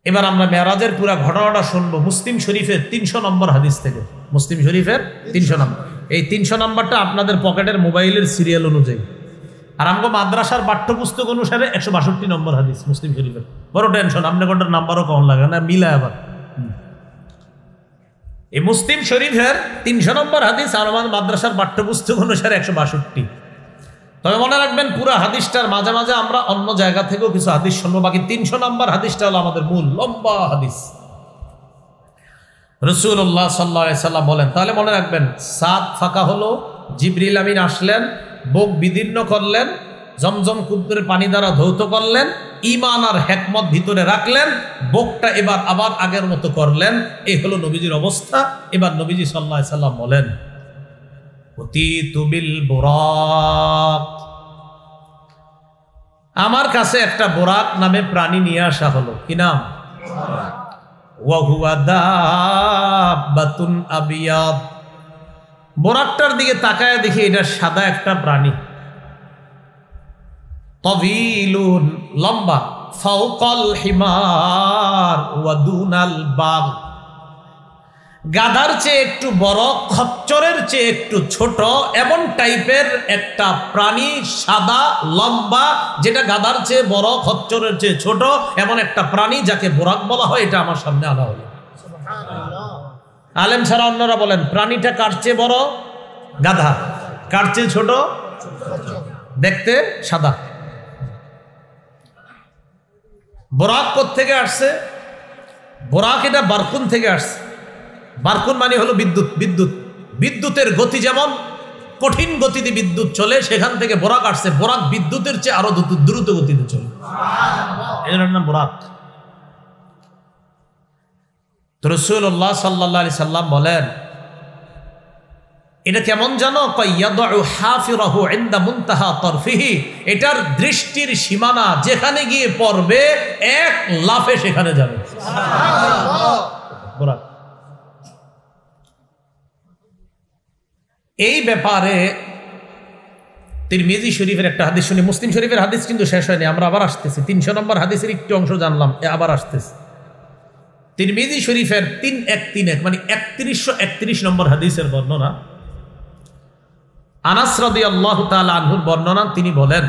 এবার আমরা মেরাজের পুরো ঘটনাটা শুনবো মুসলিম শরীফের 300 নম্বর হাদিস থেকে। মুসলিম শরীফের 300 নম্বর। এই 300 নম্বরটা আপনাদের পকেটের মোবাইলের সিরিয়াল অনুযায়ী, আর আমাকে মাদ্রাসার পাঠ্যপুস্তক অনুসারে 162 নম্বর হাদিস মুসলিম শরীফের। বড় টেনশন, আপনি কোনটার নাম্বারও কম লাগে না, মিলায় আবার। এই মুসলিম শরীফের 300 নম্বর হাদিস আর আমাদের মাদ্রাসার পাঠ্যপুস্তক অনুসারে 162। তবে মনে রাখবেন পুরো হাদিসটার মাঝে মাঝে আমরা অন্য জায়গা থেকেও কিছু হাদিস শুনবো, বাকি 300 নম্বর হাদিসটা হলো আমাদের মূল লম্বা হাদিস। রাসূলুল্লাহ সাল্লাল্লাহু আলাইহি সাল্লাম বলেন, তাহলে মনে রাখবেন সাত ফাঁকা হলো, জিবরিল আমিন আসলেন, বুক বিদীর্ণ করলেন, জমজম কুদ্দুরের পানি দ্বারা ধৌত করলেন, ঈমান আর হিকমত ভিতরে রাখলেন, বুকটা এবার আবার আগের মতো করলেন। এই হলো নবীজির অবস্থা। এবার নবীজি সাল্লাল্লাহু আলাইহি সাল্লাম বলেন উতীতু বিল বুরাক, আমার কাছে একটা বুরাক নামে প্রাণী নিয়ে আসা হলো। কি নাম? বুরাক। ওয়া হুয়া দাব্বাতুন আবিয়াদ, বুরাকটার দিকে তাকায় দেখি এটা সাদা একটা প্রাণী, তাবিলুন লম্বা, ফাওকাল হিমার ওয়া দুনাল বাগ, গাধার চেয়ে একটু বড়, খচ্চরের চেয়ে একটু ছোট, এমন টাইপের একটা প্রাণী, সাদা লম্বা, যেটা গাধার চেয়ে বড়, খচ্চরের চেয়ে ছোট, এমন একটা প্রাণী যাকে বুরাক বলা হয়, এটা আমার সামনে আনা হলো। আলেম ছাড়া অন্যরা বলেন প্রাণীটা কার চেয়ে বড়? গাধা। কার চেয়ে ছোট? দেখতে সাদা। বুরাক কোত্থেকে আসছে? বুরাক এটা বারকুন থেকে আসছে। বারকুন মানে হলো বিদ্যুৎ। বিদ্যুতের গতি যেমন কঠিন গতিতে বিদ্যুৎ চলে, সেখান থেকে বুরাক আসছে। বুরাক বিদ্যুতের চেয়ে আরো দ্রুত গতিতে চলে, এর নাম বুরাক। তো রাসূলুল্লাহ সাল্লাল্লাহু আলাইহি সাল্লাম বলেন এটা কেমন জানো? ইয়াদউ হাফিরাহু ইনদা মুনতাহা তারফিহি, এটার দৃষ্টির সীমানা যেখানে গিয়ে পড়বে এক লাফে সেখানে যাবে। সুবহানাল্লাহ। বুরাক। এই ব্যাপারে তিরমিজি শরীফের একটা হাদিস শুনি। মুসলিম শরীফের হাদিস কিন্তু শেষ হয়নি, আমরা আবার আসতেছি। 300 নম্বর হাদিসের একটু অংশ জানলাম, আবার আসতেছি। তিরমিজি শরীফের 3131 মানে 3131 নম্বর হাদিসের বর্ণনা, আনাস রাদিয়াল্লাহু তাআলা আনহুর বর্ণনা। তিনি বলেন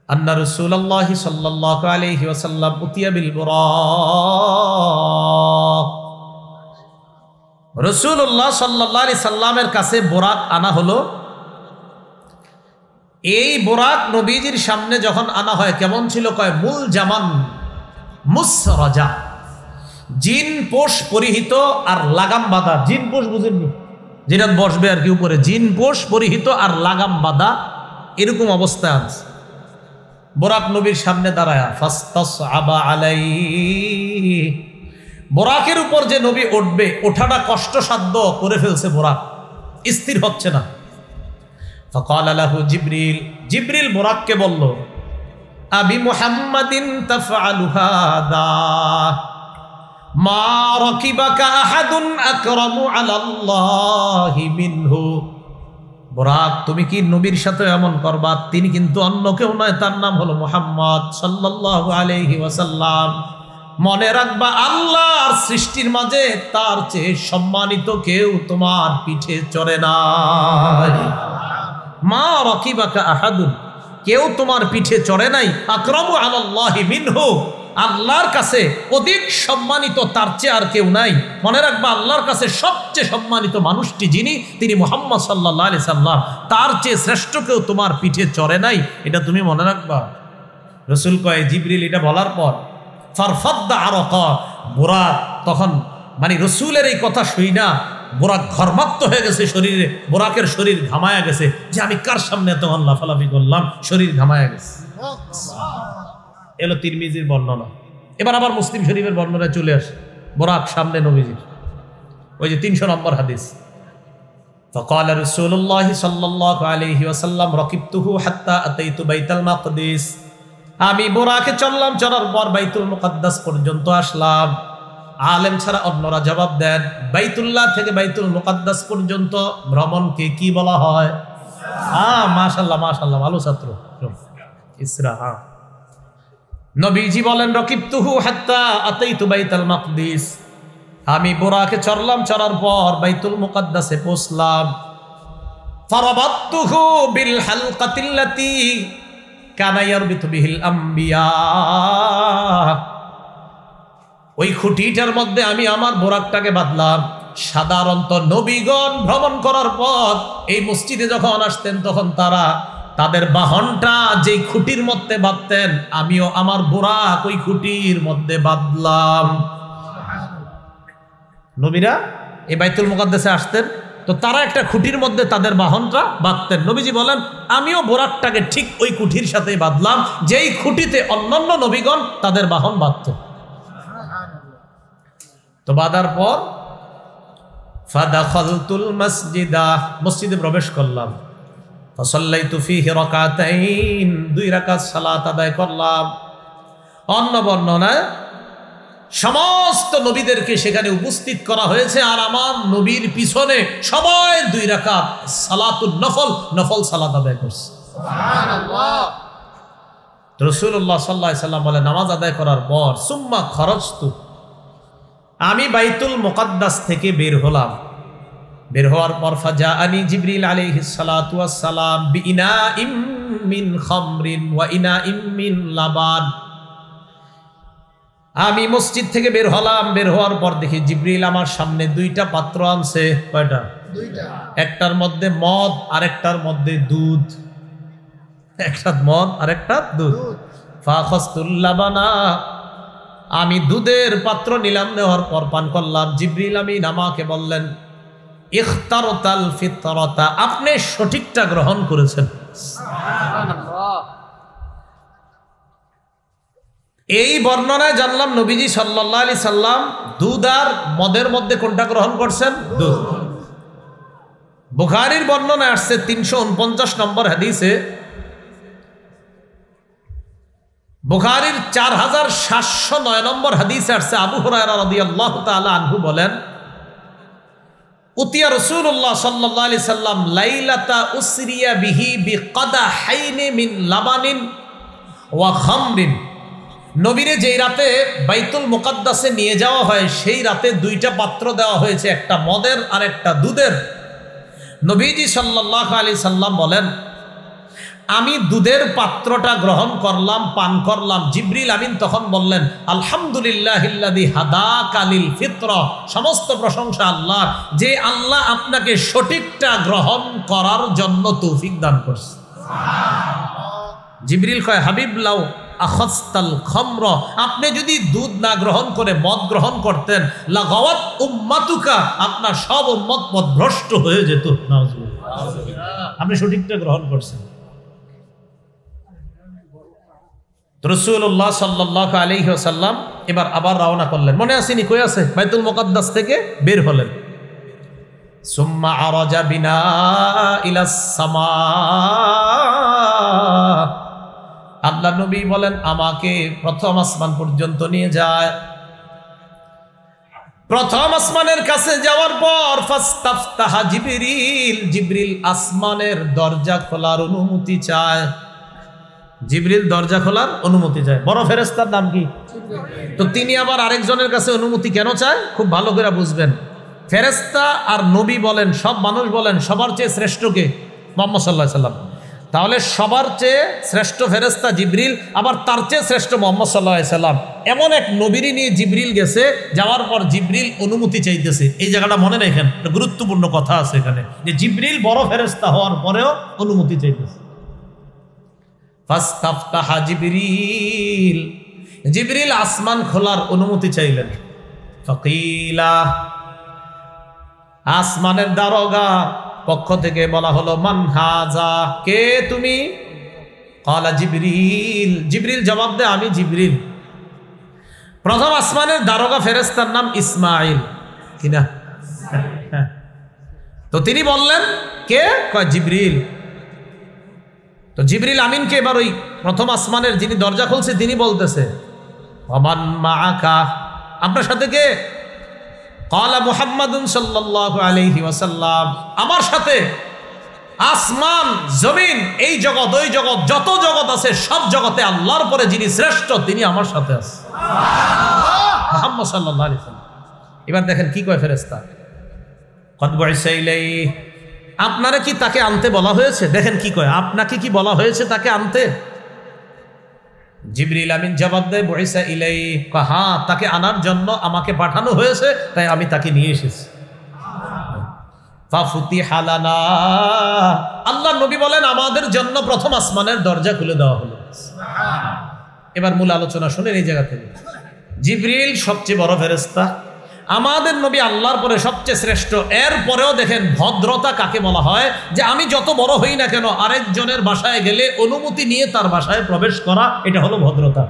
আন্না রাসূলুল্লাহ সাল্লাল্লাহু আলাইহি ওয়াসাল্লাম উতিয়া বিল বুরাক, রাসূলুল্লাহ সাল্লাল্লাহু আলাইহি সাল্লামের কাছে বুরাক আনা হলো। এই বুরাক নবীজির সামনে যখন আনা হয় কেমন ছিল? কয় মুল জামান মুসরাজা, জিন পোষ পরিহিত আর লাগাম বাঁধা। জিন পোষ বুঝেননি? যেটা বসবে আর কি উপরে, জিন পোষ পরিহিত আর লাগাম বাঁধা, এরকম অবস্থায় আছে। বুরাক নবীর সামনে দাঁড়ায়া ফাস্তাসআবা আলাইহি, বুরাকের উপর যে নবী উঠবে ওঠাটা কষ্টসাধ্য করে ফেলছে, বুরাক স্থির হচ্ছে না। ফাকালা লাহু জিবরিল, জিবরিল বুরাককে বলল আবি মুহাম্মাদিন তাফআলু হাদা মা রাকিবাকা আহাদুন আকরামু আলাল্লাহি মিনহু, বুরাক তুমি কি নবীর সাথে এমন করবা? তিনি কিন্তু অন্য কেউ নয়, তার নাম হলো মুহাম্মদ সাল্লাল্লাহু আলাইহি ওয়াসাল্লাম। মনে রাখবা আল্লাহর সৃষ্টির মাঝে তার চেয়ে সম্মানিত কেউ তোমার পিঠে চড়ে না। মা রাকিবাকা আহাদুন, কেউ তোমার পিঠে চড়ে নাই। আকরামু আলাল্লাহি মিনহু, আল্লাহর কাছে অধিক সম্মানিত তার চেয়ে আর কেউ নাই। মনে রাখবা আল্লাহর কাছে সবচেয়ে সম্মানিত মানুষটি যিনি, তিনি মুহাম্মদ সাল্লাল্লাহু আলাইহি সাল্লাম, তার চেয়ে শ্রেষ্ঠ কেউ তোমার পিঠে চড়ে নাই, এটা তুমি মনে রাখবা। রাসূল কয়, জিবরিল এটা বলার পর ফারফাদ্দা আরাকা, বুরাক তখন মানে রাসূলের এই কথা শুই না বুরাক ঘর্মাক্ত হয়ে গেছে শরীরে, বুরাকের শরীর ঘামায়া গেছে যে আমি কার সামনে এত লাফালাফি করলাম, শরীর ঘামায়া গেছে। এলো তিরমিজির বর্ণনা। এবার আবার মুসলিম শরীফের বর্ণনায় চলে আসে, বুরাক সামনে নবীজির, ওই যে 300 নম্বর হাদিস। فقال رسول الله صلى الله عليه وسلم ركبته حتى اتيت بيت المقدس, আমি বুরাকে চললাম, চলার পর বাইতুল মুকাদ্দাস পর্যন্ত আসলাম। আলেম ছাড়া অন্যরা জবাব দেন, বাইতুল্লাহ থেকে বাইতুল মুকাদ্দাস পর্যন্ত ভ্রমণকে কি বলা হয়? মাশাআল্লাহ মাশাআল্লাহ, ভালো ছাত্র, ইসরা। নবীজি বলেন রকিবতুহু হাত্তা আতাইতু বাইতুল মাকদিস, আমি বুরাকে চড়লাম, চড়ার পর বাইতুল মুকাদ্দাসে পৌঁছলাম। ফারাবাতুহু বিল হালকাতিল্লাতি কানা ইয়ারবিতু বিহিল আম্বিয়া, ওই খুঁটিটার মধ্যে আমি আমার বোরাকটাকে বাঁধলাম। সাধারণত নবীগণ ভ্রমণ করার পর এই মসজিদে যখন আসতেন তখন তারা তাদের বাহনটা যেই খুঁটির মধ্যে বাঁধতেন, আমিও আমার বোরাক ওই খুঁটির মধ্যে বাঁধলাম। নবীরা এই বাইতুল মুকাদ্দাসে আসতেন তো তারা একটা খুঁটির মধ্যে তাদের বাহনটা বাঁধতেন। নবীজি বলেন আমিও বোরাকটাকে ঠিক ওই খুঁটির সাথে বাঁধলাম যেই খুঁটিতে অন্যান্য নবীগণ তাদের বাহন বাঁধতেন। তো বাঁধার পর ফাদাখালতুল মাসজিদা, মসজিদে প্রবেশ করলাম। ফাসাল্লাইতু ফীহি রাকাতাইন, 2 রাকাত সালাত আদায় করলাম। অন্য বর্ণনায় সমস্ত নবীদেরকে সেখানে উপস্থিত করা হয়েছে, আর আমার নবীর পিছনে সবাই 2 রাকাত সালাতুন নফল সালাত আদায় করছে। সুবহানাল্লাহ। রাসূলুল্লাহ সাল্লাল্লাহু আলাইহি সাল্লাম বলে, নামাজ আদায় করার পর সুম্মা খরজতু, আমি বাইতুল মুকাদ্দাস থেকে বের হলাম। বের হওয়ার পর ফাজাআনি জিবরিল আলাইহিস সালাতু ওয়াস সালাম বিইনাইম মিন খামরিন ওয়া ইনাইম মিন লাবান, আমি মসজিদ থেকে বের হলাম। বের হওয়ার পর দেখি জিবরিল আমার সামনে 2টা পাত্র আনছে। কয়টা? 2টা। একটার মধ্যে মদ আর একটার মধ্যে দুধ, একটা মদ আর একটা দুধ। ফাখাসতুল লাবানা, আমি দুধের পাত্র নিলাম, নেওয়ার পর পান করলাম। জিবরিল আমিন আমাকে বললেন ইখতারতাল ফিতরাতা, আপনি সঠিকটা গ্রহণ করেছেন। সুবহানাল্লাহ। এই বর্ণনায় জানলাম নবীজি সাল্লাল্লাহু আলাইহি সাল্লাম দুধ আর মদের মধ্যে কোনটা গ্রহণ করছেন? দুধ। বুখারীর বর্ণনায় আসছে 349 নম্বর হাদিসে, বুখারীর 4709 নম্বর হাদিসে আসছে, আবু হুরায়রা রাদিয়াল্লাহু তাআলা আনহু বলেন উতিয়া রাসূলুল্লাহ সাল্লাল্লাহু আলাইহি সাল্লাম লাইলাতা উসরিয়া বিহি বিকাদাহাইনি মিন লাবানিন ওয়া খামরিন, নবীরে যেই রাতে বাইতুল মুকাদ্দাসে নিয়ে যাওয়া হয় সেই রাতে 2টা পাত্র দেওয়া হয়েছে, একটা মদের আর একটা দুধের। নবীজি সাল্লাল্লাহু আলাইহি সাল্লাম বলেন আমি দুধের পাত্রটা গ্রহণ করলাম, পান করলাম। জিবরিল আমিন তখন বললেন আলহামদুলিল্লাহিল্লাযী হাদাকা লিল ফিতরা, সমস্ত প্রশংসা আল্লাহ, যে আল্লাহ আপনাকে সঠিকটা গ্রহণ করার জন্য তৌফিক দান করছে। সুবহানাল্লাহ। জিবরিল কয় হাবিব লাউ আখাসতাল খামর, আপনি যদি দুধ না গ্রহণ করে মদ গ্রহণ করতেন, লাগাওয়াত উম্মাতুকা, আপনার সব উম্মত পথভ্রষ্ট হয়ে যেত। নাউযুবিল্লাহ। আপনি সঠিকটা গ্রহণ করছেন। রাসূলুল্লাহ সাল্লাল্লাহু আলাইহি ওয়াসাল্লাম এবার আবার রওনা করলেন। মনে আসেনি? কই আছে? বাইতুল মুকাদ্দাস থেকে বের হলেন। সুম্মা আরাজা বিনা ইলাস সামা, আল্লাহ নবী বলেন আমাকে প্রথম আসমান পর্যন্ত নিয়ে যায়। প্রথম আসমানের কাছে যাওয়ার পর ফাস্তাফতাহা জিবরিল, জিবরিল আসমানের দরজা খোলার অনুমতি চায়। জিবরিল দরজা খোলার অনুমতি চায়। বড় ফেরেশতার নাম কি? তো তিনি আবার আরেকজনের কাছে অনুমতি কেন চায়? খুব ভালো করে বুঝবেন। ফেরেশতা আর নবী বলেন, সব মানুষ বলেন, সবার চেয়ে শ্রেষ্ঠ কে? মুহাম্মদ সাল্লাল্লাহু আলাইহি সাল্লাম। তাহলে সবার চেয়ে শ্রেষ্ঠ ফেরেশতা জিবরিল, আবার তার চেয়ে শ্রেষ্ঠ মুহাম্মদ সাল্লাল্লাহু আলাইহি সাল্লাম। এমন এক নবীরই নিয়ে জিবরিল গেছে, যাওয়ার পর জিবরিল অনুমতি চাইতেছে। এই জায়গাটা মনে রাখেন, একটা গুরুত্বপূর্ণ কথা আছে এখানে, যে জিবরিল বড় ফেরেশতা হওয়ার পরেও অনুমতি চাইতেছে। ফাস্তাফতাহা জিবরিল, জিবরিল আসমান খোলার অনুমতি চাইলেন। ফাকিলা, আসমানের দারোগা পক্ষ থেকে বলা হলো, মান হাজা, কে তুমি? ক্বালা জিবরিল, জিবরিল জবাব দেয়, আমি জিবরিল। প্রথম আসমানের দারোগা ফেরেশতার নাম ইসমাইল, কিনা? তো তিনি বললেন, কে? কয় জিবরিল। তো জিবরিল আমিনকে এবার ওই প্রথম আসমানের যিনি দরজা খুলছে তিনি বলতেছে, ওমান মাআকা, আপনার সাথে কে? ক্বালা মুহাম্মাদুন সাল্লাল্লাহু আলাইহি ওয়াসাল্লাম, আমার সাথে আসমান জমিন এই জগৎ ওই জগৎ যত জগৎ আছে সব জগতে আল্লাহর পরে যিনি শ্রেষ্ঠ তিনি আমার সাথে আছে, মুহাম্মদ সাল্লাল্লাহু আলাইহি ওয়াসাল্লাম। এবার দেখেন কি কয় ফেরেশতা, কদ বুইসা ইলাইহি, আপনারা কি তাকে আনতে বলা হয়েছে? দেখেন কি কয়, আপনাকে কি বলা হয়েছে তাকে আনতে? জিবরিল আমিন জবাব দেয়, বুইসা ইলাইহি, হ্যাঁ তাকে আনার জন্য আমাকে পাঠানো হয়েছে, তাই আমি তাকে নিয়ে এসেছি। ফাফুতিহা লানা, আল্লাহর নবী বলেন আমাদের জন্য প্রথম আসমানের দরজা খুলে দেওয়া হলো। এবার মূল আলোচনা শুনেন এই জায়গা থেকে। জিবরিল সবচেয়ে বড় ফেরেশতা, আমাদের নবী আল্লাহর পরে সবচেয়ে শ্রেষ্ঠ। এর পরেও দেখেন ভদ্রতা কাকে বলা হয়, যে আমি যত বড় হই না কেন আরেকজনের বাসায় গেলে অনুমতি নিয়ে তার বাসায় প্রবেশ করা, এটা হলো ভদ্রতা।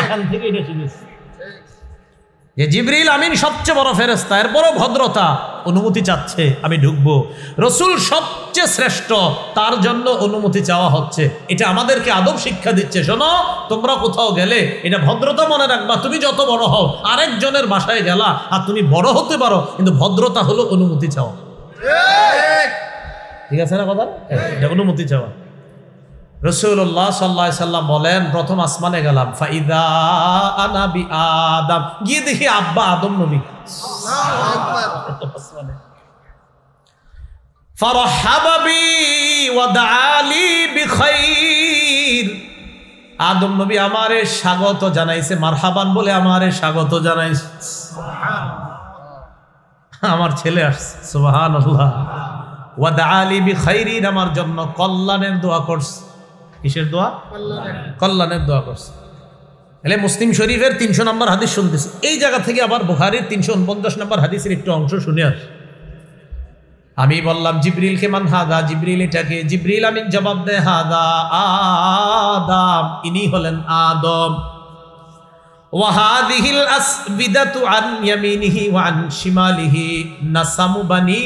এখান থেকে এটা শিখেছি যে জিবরিল আমিন সবচেয়ে বড় ফেরেশতা, এরপরও ভদ্রতা, অনুমতি চাচ্ছে আমি ঢুকবো। রসুল সবচেয়ে শ্রেষ্ঠ, তার জন্য অনুমতি চাওয়া হচ্ছে। এটা আমাদেরকে আদব শিক্ষা দিচ্ছে। শোনো, তোমরা কোথাও গেলে এটা ভদ্রতা মনে রাখবা, তুমি যত বড় হও আরেকজনের বাসায় গেলা আর তুমি বড় হতে পারো, কিন্তু ভদ্রতা হলো অনুমতি চাওয়া। ঠিক আছে না কথা? এটা অনুমতি চাওয়া। রাসূলুল্লাহ সাল্লাল্লাহু আলাইহি সাল্লাম বলেন, প্রথম আসমানে গেলাম, ফাইদা আনা বি আদম, গিয়ে দেখি আব্বা আদম নবী। ফারহাবা বি ওয়া দাআলি বিখাইর, আদম নবী আমারে স্বাগত জানাইছে, মারহাবান বলে আমারে স্বাগত জানাইছে। আমার ছেলে আসছে, সুবহানাল্লাহ। ওয়া দাআলি বিখাইরিন, আমার জন্য কল্যাণের দোয়া করছে। কিসের দোয়া? কল্যাণের দোয়া করছে। তাহলে মুসলিম শরীফের 300 নম্বর হাদিস শুনতেছি। এই জায়গা থেকে আবার বুখারীর 349 নম্বর হাদিসের একটু অংশ শুনে আস। আমি বললাম জিবরিলকে, মান হাদা, জিবরিল এটাকে? জিবরিল আমিন জবাব দেয়, হাদা আদম, ইনি হলেন আদম। ওয়া হাদিহিল আসবিদাতু আন ইয়ামিনিহি ওয়া আন শিমালিহি নাসামু বানি,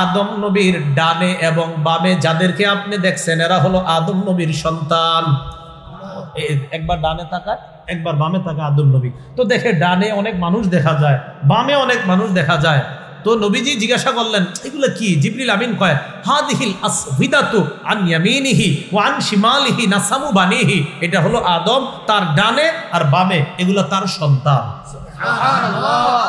আদম নবীর ডানে এবং বামে যাদেরকে আপনি দেখছেন এরা হলো আদম নবীর সন্তান। একবার ডানে তাকায়, একবার বামে তাকায় আদম নবী। তো দেখে ডানে অনেক মানুষ দেখা যায়, বামে অনেক মানুষ দেখা যায়। তো নবীজি জিজ্ঞাসা করলেন, এগুলো কি? জিবরিল আমিন কয়, হাদিহিল আসবিদাতু আন ইয়ামিনিহি ওয়া আন শিমালিহি নাসামু বানিহি, এটা হলো আদম, তার ডানে আর বামে এগুলো তার সন্তান। সুবহানাল্লাহ।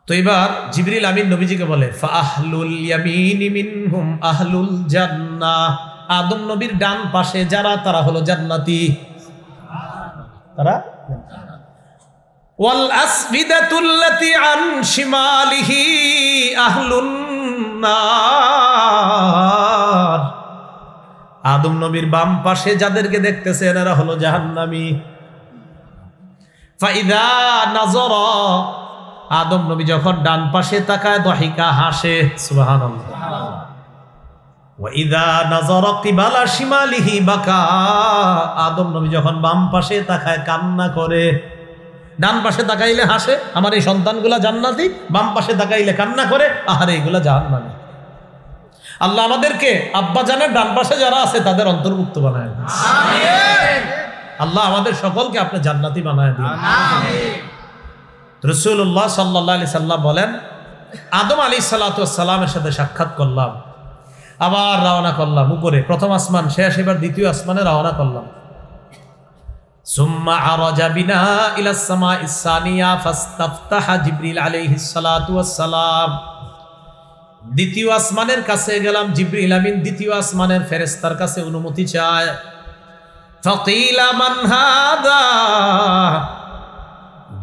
তো এবার জিবরিল আমিন নবীজিকে বলে, ফাআহলুল ইয়ামিনি মিনহুম আহলুল জান্নাহ, আদম নবীর ডান পাশে যারা তারা হলো জান্নাতি। তারা ওয়াল আসবিদাতুল্লাতি আন শিমালিহি আহলুন নার, আদম নবীর বাম পাশে যাদেরকে দেখতেছেন এরা হলো জাহান্নামী। ফাইদা নাযরা, আদম নবী যখন ডান পাশে তাকায় দহিকা, হাসে, সুবহানাল্লাহ। ওয়া ইযা নাযারা কিবালা শিমালিহি বাকা, আদম নবী যখন বাম পাশে তাকায় কান্না করে। ডান পাশে তাকাইলে হাসে, আমার এই সন্তানগুলা জান্নাতি, বাম পাশে তাকাইলে কান্না করে, আহারে এগুলা জাহান্নামী। আল্লাহ আমাদেরকে আব্বা জানের ডান পাশে যারা আছে তাদের অন্তর্ভুক্ত বানায় দিন। আমিন। আল্লাহ আমাদের সকলকে আপনি জান্নাতি বানায় দিন। আমিন। রাসূলুল্লাহ সাল্লাল্লাহু আলাইহি সাল্লাম বলেন, আদম আলাইহিস সালাতু ওয়াস সালামের সাথে সাক্ষাৎ করলাম। আবার রওনা করলাম উপরে, প্রথম আসমান শেষ, এবার দ্বিতীয় আসমানে রওনা করলাম। সুম্মা আরাজা বিনা ইলাস সামাইস সানিয়া ফাস্তাফতাহা জিবরিল আলাইহিস সালাতু ওয়াস সালাম। দ্বিতীয় আসমানের কাছে গেলাম, জিবরিল আমিন দ্বিতীয় আসমানের ফেরেশতার কাছে অনুমতি চায়। ফাকিলা মান হাদা,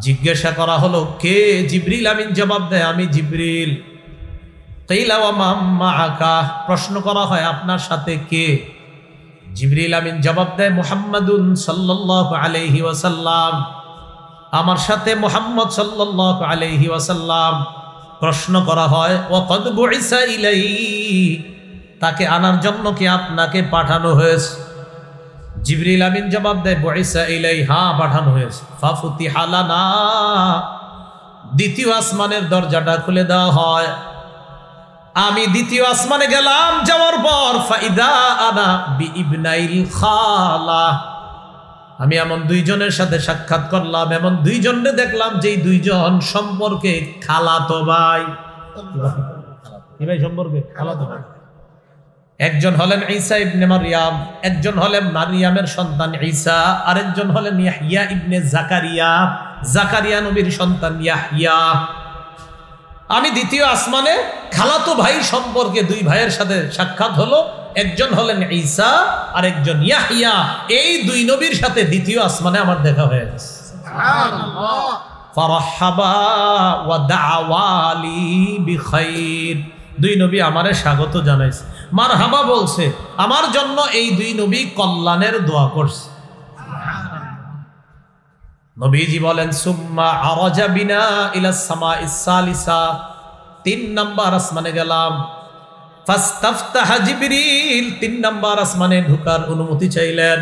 জিজ্ঞাসা করা হলো কে? জিবরিল আমিন জবাব দেয় আমি জিবরিল। কিলা ওয়া মা মাআকা, প্রশ্ন করা হয় আপনার সাথে কে? জিবরিল আমিন জবাব দেয় মুহাম্মাদুন সাল্লাল্লাহু আলাইহি ওয়াসাল্লাম, আমার সাথে মুহাম্মদ সাল্লাল্লাহু আলাইহি ওয়াসাল্লাম। প্রশ্ন করা হয় ওয়া কদ বুইসা ইলাইহি, তাকে আনার জন্য কি আপনাকে পাঠানো হয়েছে? জিবরিল আমিন জবাব দেয় বুইসা ইলাইহি, হ্যাঁ পাঠানো হয়েছে। ফাফুতিহা লানা, দ্বিতীয় আসমানের দরজাটা খুলে দেওয়া হয়। আমি দ্বিতীয় আসমানে গেলাম, যাওয়ার পর ফাইদা আনা বিইবনাইল খালা, আমি এমন দুইজনের সাথে সাক্ষাৎ করলাম, এমন দুইজনকে দেখলাম যেই দুইজন সম্পর্কে খালাতো ভাই। কি ভাই সম্পর্কে? খালাতো ভাই। একজন হলেন ঈসা ইবনে মারইয়াম, একজন হলেন মারইয়ামের সন্তান ঈসা, আরেকজন হলেন ইয়াহইয়া ইবনে জাকারিয়া, জাকারিয়া নবীর সন্তান ইয়াহইয়া। আমি দ্বিতীয় আসমানে খালাতো ভাই সম্পর্কে দুই ভাইয়ের সাথে সাক্ষাৎ হলো, একজন হলেন ঈসা আর একজন ইয়াহইয়া। এই দুই নবীর সাথে দ্বিতীয় আসমানে আমার দেখা হয়ে গেছে। সুবহানাল্লাহ। ফারহাবা ওয়া দাআওয়ালি বিখাইর, দুই নবী আমারে স্বাগত জানাইছে, মারহাবা বলছে, আমার জন্য এই দুই নবী কল্যাণের দোয়া করছে। নবীজি বলেন সুম্মা আরাজা বিনা ইলাস সামাইস সালিসা, 3 নাম্বার আসমানে গেলাম। ফাস্তাফতাহা জিবরিল, 3 নাম্বার আসমানে ঢোকার অনুমতি চাইলেন।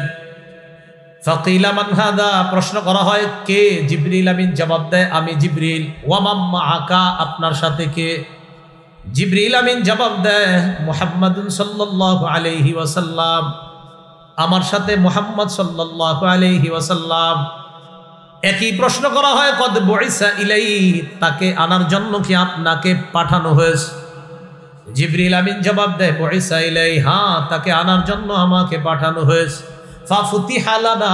ফাকিলা মান হাদা, প্রশ্ন করা হয় কে? জিবরিল আমিন জবাব দেয় আমি জিবরিল। ওয়া মা মাআকা, আপনার সাথে কে? জিবরিল আমিন জবাব দেয় মুহাম্মাদুন সাল্লাল্লাহু আলাইহি ওয়াসাল্লাম, আমার সাথে মুহাম্মদ সাল্লাল্লাহু আলাইহি ওয়াসাল্লাম। একই প্রশ্ন করা হয় কদ বুইসা ইলাইহি, তাকে আনার জন্য কি আপনাকে পাঠানো হয়েছে? জিবরিল আমিন জবাব দেয় বুইসা ইলাইহি, হ্যাঁ তাকে আনার জন্য আমাকে পাঠানো হয়েছে। ফাফুতিহা লানা,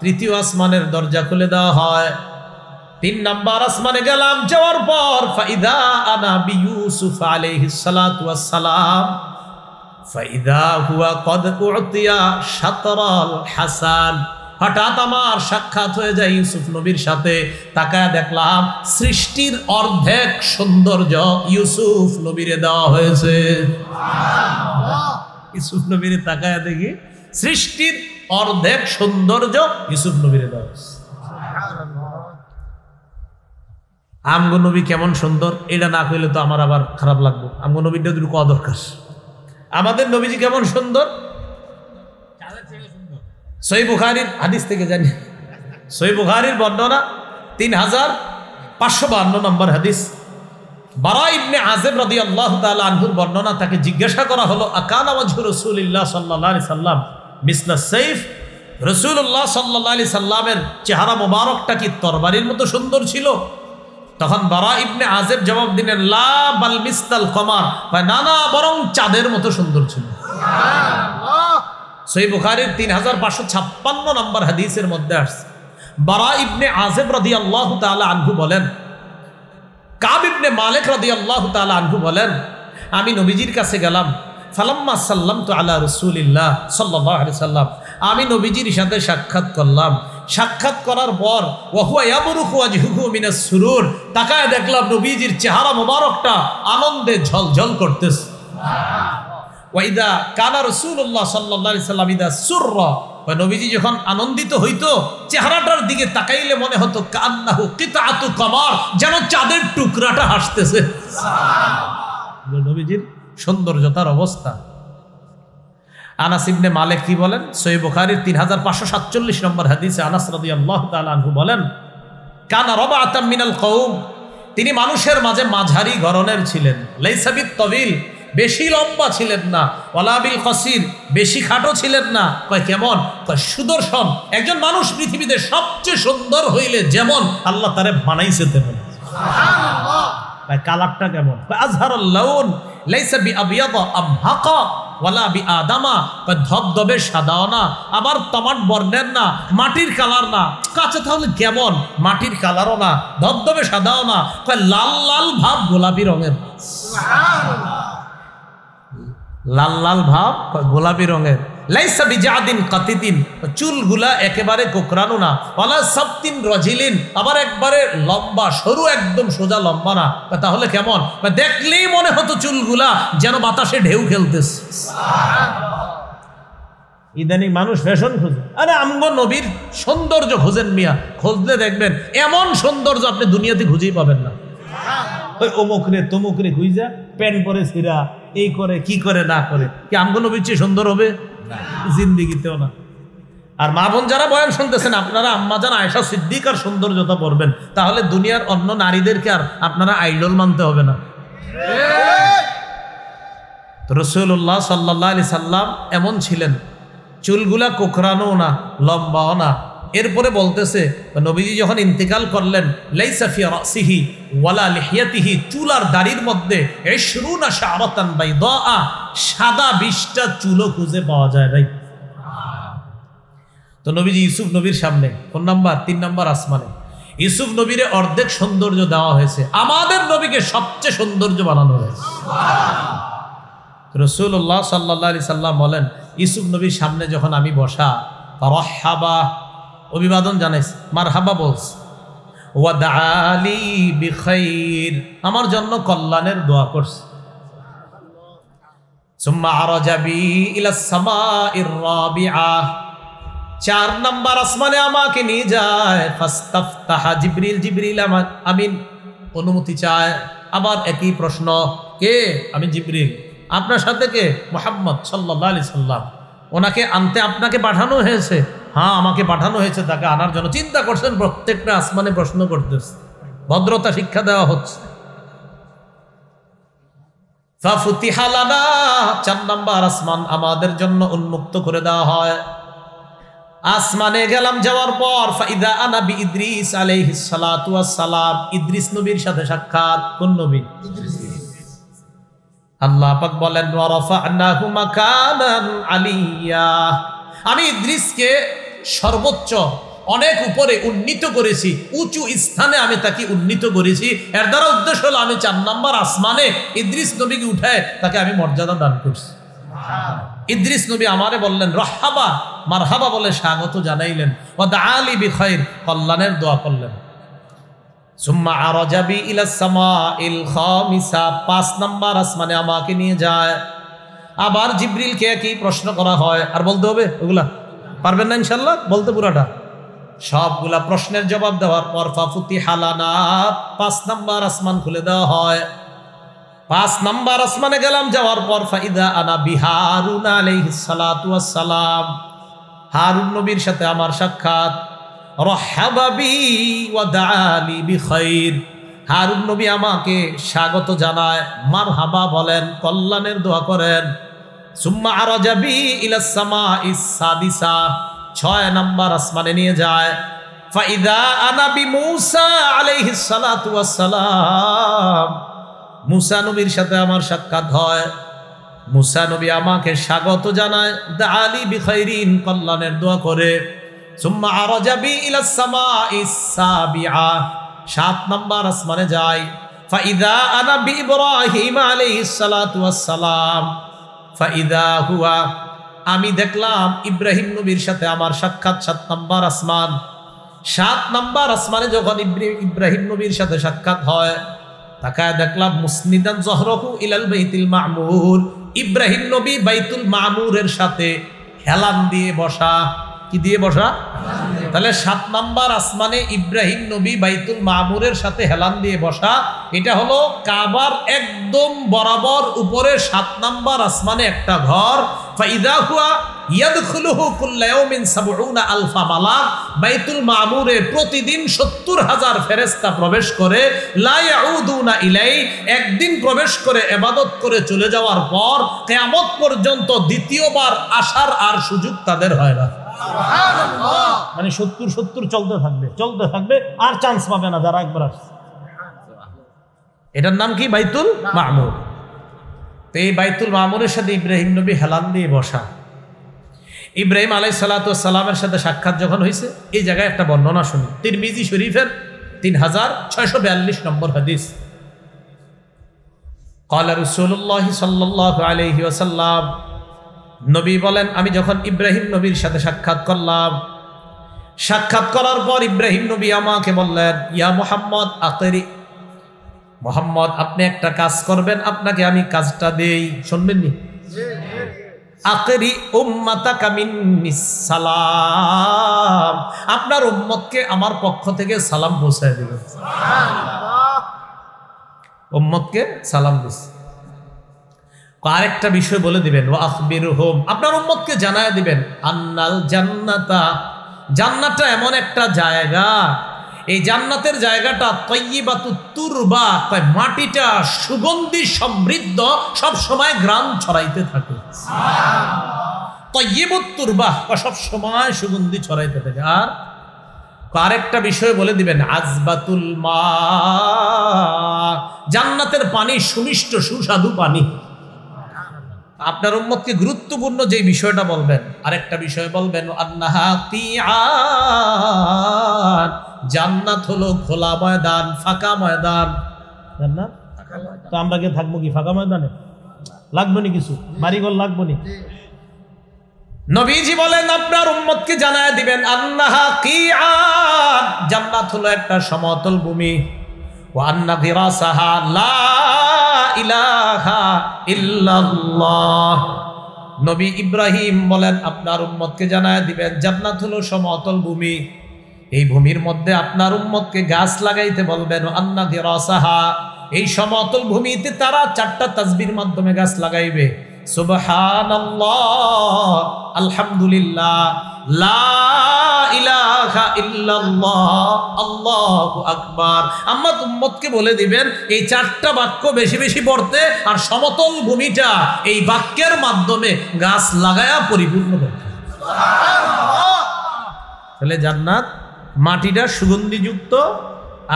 তৃতীয় আসমানের দরজা খুলে দেওয়া হয়। 3 নাম্বার আসমানে গেলাম, যাওয়ার পর ফাইদা আনা বিইউসুফ আলাইহিস সালাতু ওয়াস সালাম, ফাইদা হুয়া কদ উতিয়া শাতরাল হাসান, হঠাৎ আমার সাক্ষাৎ হয়ে যায় ইউসুফ নবীর সাথে। তাকায় দেখলাম সৃষ্টির অর্ধেক সৌন্দর্য ইউসুফ নবীরে দেওয়া হয়েছে। ইউসুফ নবীরে তাকায় দেখি সৃষ্টির অর্ধেক সৌন্দর্য ইউসুফ নবীরে দেওয়া হয়েছে। আমগো নবী কেমন সুন্দর, এটা না কইলে তো আমার আবার খারাপ লাগবে। আমগো নবীটা দুটো কওয়া দরকার। আমাদের নবীজি কেমন সুন্দর, সহিহ বুখারীর হাদিস থেকে জানি। সহিহ বুখারীর বর্ণনা 3552 নম্বর হাদিস। বারা ইবনে আযিব রাদিয়াল্লাহু তাআলা আনহুর বর্ণনা, তাকে জিজ্ঞাসা করা হলো আকানা ওয়াজহু রাসূলিল্লাহ সাল্লাল্লাহু আলাইহি সাল্লাম মিসলা সাইফ, রাসূলুল্লাহ সাল্লাল্লাহু আলাইহি সাল্লামের চেহারা মোবারকটা কি তরবারির মতো সুন্দর ছিল? তখন বারা ইবনে আযিব জবাব দিলেন লা বাল মিসলাল কমার, না না বরং চাঁদের মতো সুন্দর ছিল। সুবহানাল্লাহ। সহিহ বুখারীর 3556 নম্বর হাদিসের মধ্যে আসছে, বারা ইবনে আযিব রাদিয়াল্লাহু তাআলা আনহু বলেন, কাব ইবনে মালিক রাদিয়াল্লাহু তাআলা আনহু বলেন, আমি নবীজির কাছে গেলাম। ফালাম্মা সাল্লামতু আলা রাসূলিল্লাহ সাল্লাল্লাহু আলাইহি সাল্লাম, আমি নবীজির সাথে সাক্ষাৎ করলাম। সাক্ষাৎ করার পর ওয়া হুয়া ইয়াবরুকু ওয়াজহুহু মিনাস সুরুর, তাকায় দেখলাম নবীজির চেহারা মোবারকটা আনন্দে ঝলঝল করতেছে। ওয়াইদা কানা রাসূলুল্লাহ সাল্লাল্লাহু আলাইহি সাল্লাম ইদা সুররা, নবীজি যখন আনন্দিত হইতো চেহারাটার দিকে তাকাইলে মনে হতো কান্নাহু কিতাআতু কমার, যেন চাঁদের টুকরাটা হাসতেছে। সুবহানাল্লাহ, নবীজির সৌন্দর্যতার অবস্থা। আনাস ইবনে মালিক কি বলেন? সহিহ বুখারীর 3547 নম্বর হাদিসে আনাস রাদিয়াল্লাহু তাআলা আনহু বলেন, কানা রাবাতাম মিনাল কওম, তিনি মানুষের মাঝে মাঝারি গড়নের ছিলেন। লাইসা বিত তাবিল, বেশি লম্বা ছিলেন না, ওয়ালা বিল কসির, বেশি খাটো ছিলেন না। কয় কেমন? কয় সুদর্শন। একজন মানুষ পৃথিবীতে সবচেয়ে সুন্দর হইলে যেমন আল্লাহ তারে বানাইছে তেমন। সুবহানাল্লাহ। কয় কালারটা কেমন? কয় আজহারুল লাউন, লাইসা বিআবিয়াদ আমহাকা ওয়ালা বিআদামা, ধবধবে সাদাও না আবার তামাট বর্ণের না, মাটির কালার না। কাছে তাহলে কেমন? মাটির কালারও না, ধবধবে সাদাও না, লাল লাল ভাব গোলাপি রঙের। লাল লাল ভাব গোলাপি রঙের। লাইসা বিজাদিন কাতিতিন, চুলগুলা একেবারে কোকড়ানো না, ওয়ালা সাবতিন রাজিলিন, আবার একবারে লম্বা সরু, একদম সোজা লম্বা না। তাহলে কেমন? দেখলেই মনে হতো চুলগুলা যেন বাতাসে ঢেউ খেলতেছে। ইদানিং মানুষ ফ্যাশন খোঁজে। আরে আমগো নবীর সৌন্দর্য খোঁজেন মিয়া, খুঁজলে দেখবেন এমন সৌন্দর্য আপনি দুনিয়াতে খুঁজেই পাবেন না। ওই অমুকরে তমুকরে খুঁজা প্যান্ট পরে ছিঁড়া, এই করে কি করে না করে, কি আমগো নবীর চেয়ে সুন্দর হবে? জিন্দিগিতেও না। আর মা বোন যারা বয়ান শুনতেছেন, আপনারা আম্মা জান আয়েশা সিদ্দিকার সৌন্দর্যতা পড়বেন, তাহলে দুনিয়ার অন্য নারীদেরকে আর আপনারা আইডল মানতে হবে না। রাসূলুল্লাহ সাল্লাল্লাহু আলাইহি সাল্লাম এমন ছিলেন, চুলগুলা কোকড়ানো না, লম্বাও না। এরপরে বলতেছে নবীজি যখন ইন্তেকাল করলেন, লাইসা ফি রাসিহি ওয়ালা লিহিয়াতিহি, চুল আর দাড়ির মধ্যে 20 শা'রাতান বাইদা, সাদা 20টা চুলও খুঁজে পাওয়া যায় নাই। তো নবীজি ইউসুফ নবীর সামনে কোন নাম্বার? 3 নাম্বার আসমানে ইউসুফ নবীরে অর্ধেক সৌন্দর্য দেওয়া হয়েছে, আমাদের নবীকে সবচেয়ে সৌন্দর্য বানানো হয়েছে। রাসূলুল্লাহ সাল্লাল্লাহু আলাইহি সাল্লাম বলেন, ইউসুফ নবীর সামনে যখন আমি বসা, রাহহাবা অভিবাদন জানাইছে, মারহাবা বলছে, ওয়া দাআলি বিখাইর, আমার জন্য কল্যাণের দোয়া করছে। সুম্মা আরাজা বি ইলাস সামাইর রাবিআ, 4 নাম্বার আসমানে আমাকে নিয়ে যায়। ফাস্তাফতাহা জিবরিল, জিবরিল আমিন অনুমতি চায়। আবার একই প্রশ্ন, কে? আমি জিবরিল। আপনার সাথে কে? মুহাম্মদ সাল্লাল্লাহু আলাইহি সাল্লাম। ওনাকে আনতে আপনাকে পাঠানো হয়েছে? হ্যাঁ, আমাকে পাঠানো হয়েছে তাকে আনার জন্য। চিন্তা করছেন, প্রত্যেকটা আসমানে প্রশ্ন করতেছে, ভদ্রতা শিক্ষা দেওয়া হচ্ছে। ফাফুতিহা লানা, 4 নাম্বার আসমান আমাদের জন্য উন্মুক্ত করে দেওয়া হয়। আসমানে গেলাম, যাওয়ার পর ফাইদা আনা বি ইদ্রিস আলাইহিস সালাতু ওয়াস সালাম, ইদ্রিস নবীর সাথে সাক্ষাৎ। কোন নবী? ইদ্রিস। আল্লাহ পাক বলেন, ওয়া রাফা'নাহু মাকানান আলিয়া, আমি ইদ্রিসকে সর্বোচ্চ অনেক উপরে উন্নীত করেছি, উঁচু স্থানে আমি তাকে উন্নীত করেছি। এর দ্বারা উদ্দেশ্য হলো আমি 4 নাম্বার আসমানে ইদ্রিস নবীকে উঠায় তাকে আমি মর্যাদা দান করছি। ইদ্রিস নবী আমারে বললেন রহহাবা, মারহাবা বলে স্বাগত জানাইলেন। ওয়া দাআলি বিখাইর, কল্যাণের দোয়া করলেন। সুম্মা আরাজা বি ইলাস সামাইল খামিসা, 5 নাম্বার আসমানে আমাকে নিয়ে যায়। আবার জিবরিলকে কি প্রশ্ন করা হয়? আর বলতে হবে ওগুলা? পারবেন না ইনশাআল্লাহ বলতে পুরাটা? সবগুলা প্রশ্নের জবাব দেওয়ার পর ফাফুতিহা লানা, 5 নাম্বার আসমান খুলে দেওয়া হয়। 5 নাম্বার আসমানে গেলাম, যাওয়ার পর ফাইদা আনা বিহারুন আলাইহিস সালাতু ওয়াস সালাম, হারুন নবীর সাথে আমার সাক্ষাৎ। রহহাবা বি ওয়া দাআলি বিখাইর, হারুন নবী আমাকে স্বাগত জানায়, মারহাবা বলেন, কল্যাণের দোয়া করেন। সুম্মা আরাজা বি ইলাস সামাইস সাদিসা, 6 নাম্বার আসমানে নিয়ে যায়। ফাইদা আনা বি মূসা আলাইহিস সালাতু ওয়াস সালাম, মূসা নবীর সাথে আমার সাক্ষাৎ হয়। মূসা নবী আমাকে স্বাগত জানায়, দাআলি বিখাইরিন, কল্যাণের দোয়া করে। সুম্মা আরাজা বি ইলাস সামাইস সাবিআ, 7 নাম্বার আসমানে যায়। ফাইদা আনা বি ইব্রাহিম আলাইহিস সালাতু ওয়াস সালাম, ফাইদা হুয়া, আমি দেখলাম ইব্রাহিম নবীর সাথে আমার সাক্ষাৎ। 7 নাম্বার আসমান। 7 নাম্বার আসমানে যখন ইব্রাহিম নবীর সাথে সাক্ষাৎ হয়, তাকায় দেখলাম মুসনিদান যহরাহু ইলাল বাইতুল মামুর, ইব্রাহিম নবী বাইতুল মামুরের সাথে হেলান দিয়ে বসা। কি দিয়ে বসা? তাহলে 7 নাম্বার আসমানে ইব্রাহিম নবী বাইতুল মামুরের সাথে হেলান দিয়ে বসা। এটা হলো কাবার একদম বরাবর উপরে 7 নাম্বার আসমানে একটা ঘর। ফাইদা হুয়া ইয়াদখুলুহু কুল্লা ইয়াউমিন ৭০,০০০ মালাক, বাইতুল মামুরে প্রতিদিন ৭০,০০০ ফেরেশতা প্রবেশ করে। লা ইয়াউদুনা ইলাই, একদিন প্রবেশ করে ইবাদত করে চলে যাওয়ার পর কিয়ামত পর্যন্ত দ্বিতীয়বার আসার আর সুযোগ তাদের হয় না। সুবহানাল্লাহ, মানে ৭০ চলতে থাকবে আর চান্স পাবে না যারা একবার আসছে। এটার নাম কি? বাইতুল মামুর। তো এই বাইতুল মামুরের সাথে ইব্রাহিম নবী হেলান দিয়ে বসা। ইব্রাহিম আলাইহিস সালাতু ওয়াস সালামের সাথে সাক্ষাৎ যখন হয়েছে, এই জায়গায় একটা বর্ণনা শুনি, তিরমিজি শরীফের 3642 নম্বর হাদিস। ক্বালা রাসূলুল্লাহ সাল্লাল্লাহু আলাইহি ওয়াসাল্লাম, নবী বলেন, আমি যখন ইব্রাহিম নবীর সাথে সাক্ষাৎ করলাম, সাক্ষাৎ করার পর ইব্রাহিম নবী আমাকে বললেন, ইয়া মুহাম্মদ আকিরি, মুহাম্মদ আপনি একটা কাজ করবেন, আপনাকে আমি কাজটা দেই, শুনবেন নি? আকিরি উম্মাতাকা মিন্নিস সালাম, আপনার উম্মতকে আমার পক্ষ থেকে সালাম পৌঁছায় দিবেন। সুবহানাল্লাহ, উম্মতকে সালাম দিস। আরেকটা বিষয় বলে দিবেন, ওয়া আখবিরহুম, আপনার উম্মতকে জানায় দিবেন, আন্নাল জান্নাতা, জান্নাতটা এমন একটা জায়গা, এই জান্নাতের জায়গাটা তাইয়্যিবাতুত তুরবা, মাটিটা সুগন্ধি সমৃদ্ধ, সব সময় গ্রাম ছড়াইতে থাকে। সুবহানাল্লাহ, তাইয়্যিবাতুত তুরবা, সব সময় সুগন্ধি ছড়াইতে থাকে। আর আরেকটা বিষয় বলে দিবেন, আজবাতুল মা, জান্নাতের পানি সুমিষ্ট সুস্বাদু পানি। আপনার উম্মতকে গুরুত্বপূর্ণ যে বিষয়টা বলবেন, আরেকটা বিষয় বলবেন, আন্নাহা কিআন, জান্নাত হলো খোলা ময়দান, ফাঁকা ময়দান। জান্নাত তো আমরা কি থাকবো কি ফাঁকা ময়দানে? লাগবে নি কিছু, বাড়িঘর লাগবে নি? নবীজি বলেন, আপনার উম্মতকে জানায় দিবেন, আন্নাহা কিআন, জান্নাত হলো একটা সমতল ভূমি, ওয়া আন্না ফিরাসাহা লা ইলাহা ইল্লাল্লাহ। নবী ইব্রাহিম বলেন, আপনার উম্মতকে জানায় দিবেন, জান্নাত হলো সমতল ভূমি, এই ভূমির মধ্যে আপনার উম্মতকে গাছ লাগাইতে বলবেন, আন্না ফিরাসাহা, এই সমতল ভূমিতে তারা 4টা তাসবির মাধ্যমে গাছ লাগাইবে, সুবহানাল্লাহ, আলহামদুলিল্লাহ, লা ইলাহা ইল্লাল্লাহ, আল্লাহু আকবার। আম্মা উম্মতকে বলে দিবেন এই 4টা বাক্য বেশি বেশি পড়তে, আর সমতল ভূমিটা এই বাক্যের মাধ্যমে গাছ লাগায়া পরিপূর্ণ করতে। সুবহানাল্লাহ, তাহলে জান্নাত মাটিটা সুগন্ধিযুক্ত,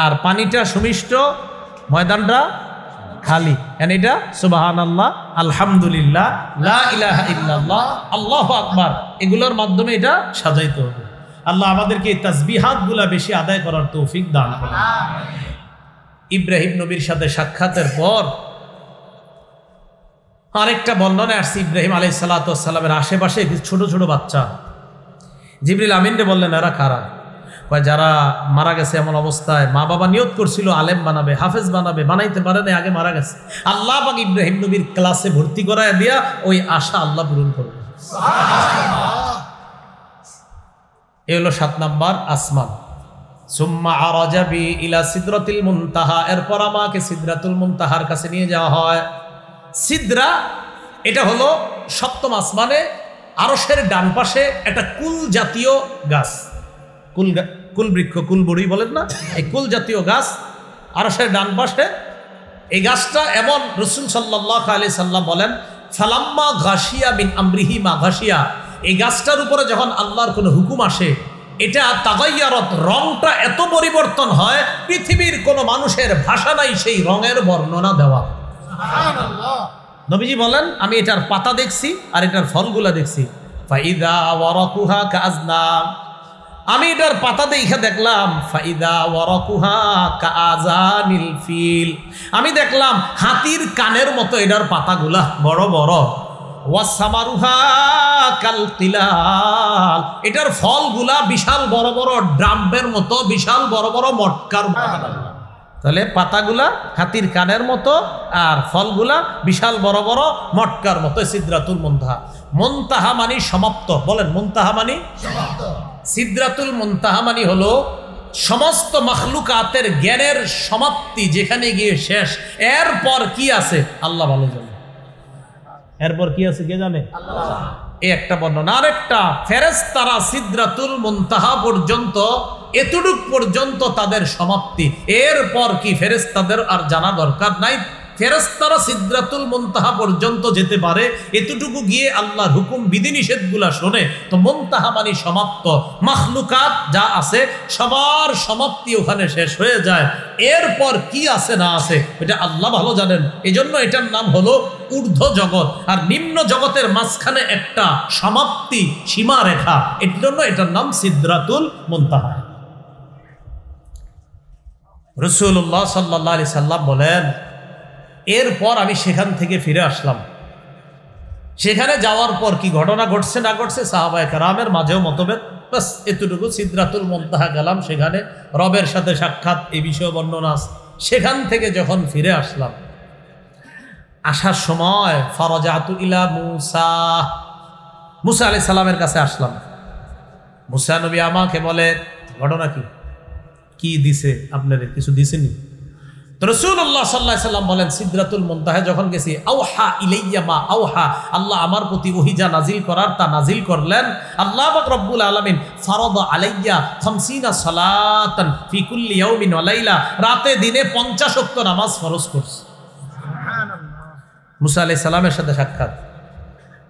আর পানিটা সুমিষ্ট, ময়দানটা খালি। এন্ড এটা সুবহানাল্লাহ, আলহামদুলিল্লাহ, লা ইলাহা ইল্লাল্লাহ, আল্লাহু আকবার, এগুলোর মাধ্যমে এটা সাজাইতে হবে। আল্লাহ আমাদেরকে এই তাসবিহাতগুলা বেশি আদায় করার তৌফিক দান করুন। ইব্রাহিম নবীর সাথে সাক্ষাতের পর আরেকটা বর্ণনা আসছে, ইব্রাহিম আলাইহিস সালাতু ওয়াস সালামের আশেপাশে ছোট ছোট বাচ্চা। জিবরিল আমিনকে বললেন, এরা কারা? যারা মারা গেছে এমন অবস্থায়, মা বাবা নিয়ত করছিল আলেম বানাবে, হাফেজ বানাবে, বানাইতে পারে না, আগে মারা গেছে। আল্লাহ পাক ইব্রাহিম নবীর ক্লাসে ভর্তি করায় দিয়া ওই আশা আল্লাহ পূরণ করবে। এই হলো 7 নাম্বার আসমান। সুম্মা আরাজা বি ইলা সিদরাতিল মুনতাহা, এরপর আমাকে সিদরাতুল মুনতাহার কাছে নিয়ে যাওয়া হয়। সিদরা এটা হলো 7ম আসমানে, আরশের ডান পাশে একটা কুল জাতীয় গাছ, কুল বৃক্ষ, কুল বড়ি বলেন না, এই কুল জাতীয় গাছ আরশের ডান পাশে। এই গাছটা এমন, রাসূল সাল্লাল্লাহু আলাইহি সাল্লাম বলেন, ফালাম্মা গাশিয়া মিন আমরিহি মা গাশিয়া, এই গাছটার উপরে যখন আল্লাহর কোনো হুকুম আসে, এটা তাগায়্যারাত, রংটা এত পরিবর্তন হয়, পৃথিবীর কোনো মানুষের ভাষা নাই সেই রঙের বর্ণনা দেওয়া। সুবহানাল্লাহ, নবীজি বলেন, আমি এটার পাতা দেখছি আর এটার ফলগুলা দেখছি, ফাইদা ওয়ারাকুহা কাআজনাম, আমি এটার পাতা দেখে দেখলাম, ফাইদা ওয়ারাকুহা কাআজানিল ফিল, আমি দেখলাম হাতির কানের মতো এটার পাতাগুলা বড় বড়, ওয়াসামারুহা কাল তিলাল, এটার ফলগুলা বিশাল বড় বড় ড্রামের মতো, বিশাল বড় বড় মটকার মতো। তাহলে পাতাগুলা হাতির কানের মতো আর ফলগুলা বিশাল বড় বড় মটকার মতো। সিদরাতুল মুনতাহা, মুনতাহা মানে সমাপ্ত, বলেন মুনতাহা মানে সমাপ্ত। সিদরাতুল মুনতাহা মানে হলো সমস্ত মাখলুকাতের জ্ঞানের সমাপ্তি, যেখানে গিয়ে শেষ। এরপর কি আছে আল্লাহ ভালো জানে, এরপর কি আছে কে জানে? আল্লাহ। এই একটা বর্ণনা। আরেকটা, ফেরেশতারা সিদরাতুল মুনতাহা পর্যন্ত, এতটুক পর্যন্ত তাদের সমাপ্তি, এরপর কি ফেরেশতাদের আর জানা দরকার নাই। ফেরেশতারা সিদরাতুল মুনতাহা পর্যন্ত যেতে পারে, এতটুকু গিয়ে আল্লাহর হুকুম বিধিনিষেধগুলা শোনে, তো মুনতাহা মানে সমাপ্ত। মাখলুকাত যা আছে সবার সমাপ্তি ওখানে শেষ হয়ে যায়। এরপর কি আছে না আছে এটা আল্লাহ ভালো জানেন। এজন্য এটার নাম হলো ঊর্ধ্ব জগৎ, আর নিম্ন জগতের মাঝখানে একটা সমাপ্তি সীমা রেখা, এর জন্য এটার নাম সিদরাতুল মুনতাহা। রাসূলুল্লাহ সাল্লাল্লাহু আলাইহি সাল্লাম বলেন, এরপর আমি সেখান থেকে ফিরে আসলাম। সেখানে যাওয়ার পর কি ঘটনা ঘটছে না ঘটছে সাহাবায়ে কেরামের মাঝেও মতভেদ, বাস এতটুকু। সিদরাতুল মুনতাহা গেলাম, সেখানে রবের সাথে সাক্ষাৎ, এই বিষয়ে বর্ণনা আছে। সেখান থেকে যখন ফিরে আসলাম, আসার সময় ফারাজাতু ইলা মুসা, মুসা আলাইহিস সালামের কাছে আসলাম। মুসা নবী আমাকে বলে, ঘটনা কি, কি দিছে আপনাদের, কিছু দিছেনি? তো রাসূলুল্লাহ সাল্লাল্লাহু আলাইহি সাল্লাম বলেন, সিদরাতুল মুনতাহা যখন গেছি, আওহা ইলাইয়া মা আওহা, আল্লাহ আমার প্রতি ওহী যা নাজিল করার তা নাজিল করলেন। আল্লাহ পাক রব্বুল আলামিন ফারাদা আলাইয়া 50 সালাতান ফি কুল্লি ইয়াউমিন ওয়া লাইলা, রাতে দিনে 50 ওয়াক্ত নামাজ ফরজ করছে। সুবহানাল্লাহ। মুসা আলাইহিস সালামের সাথে সাক্ষাৎ।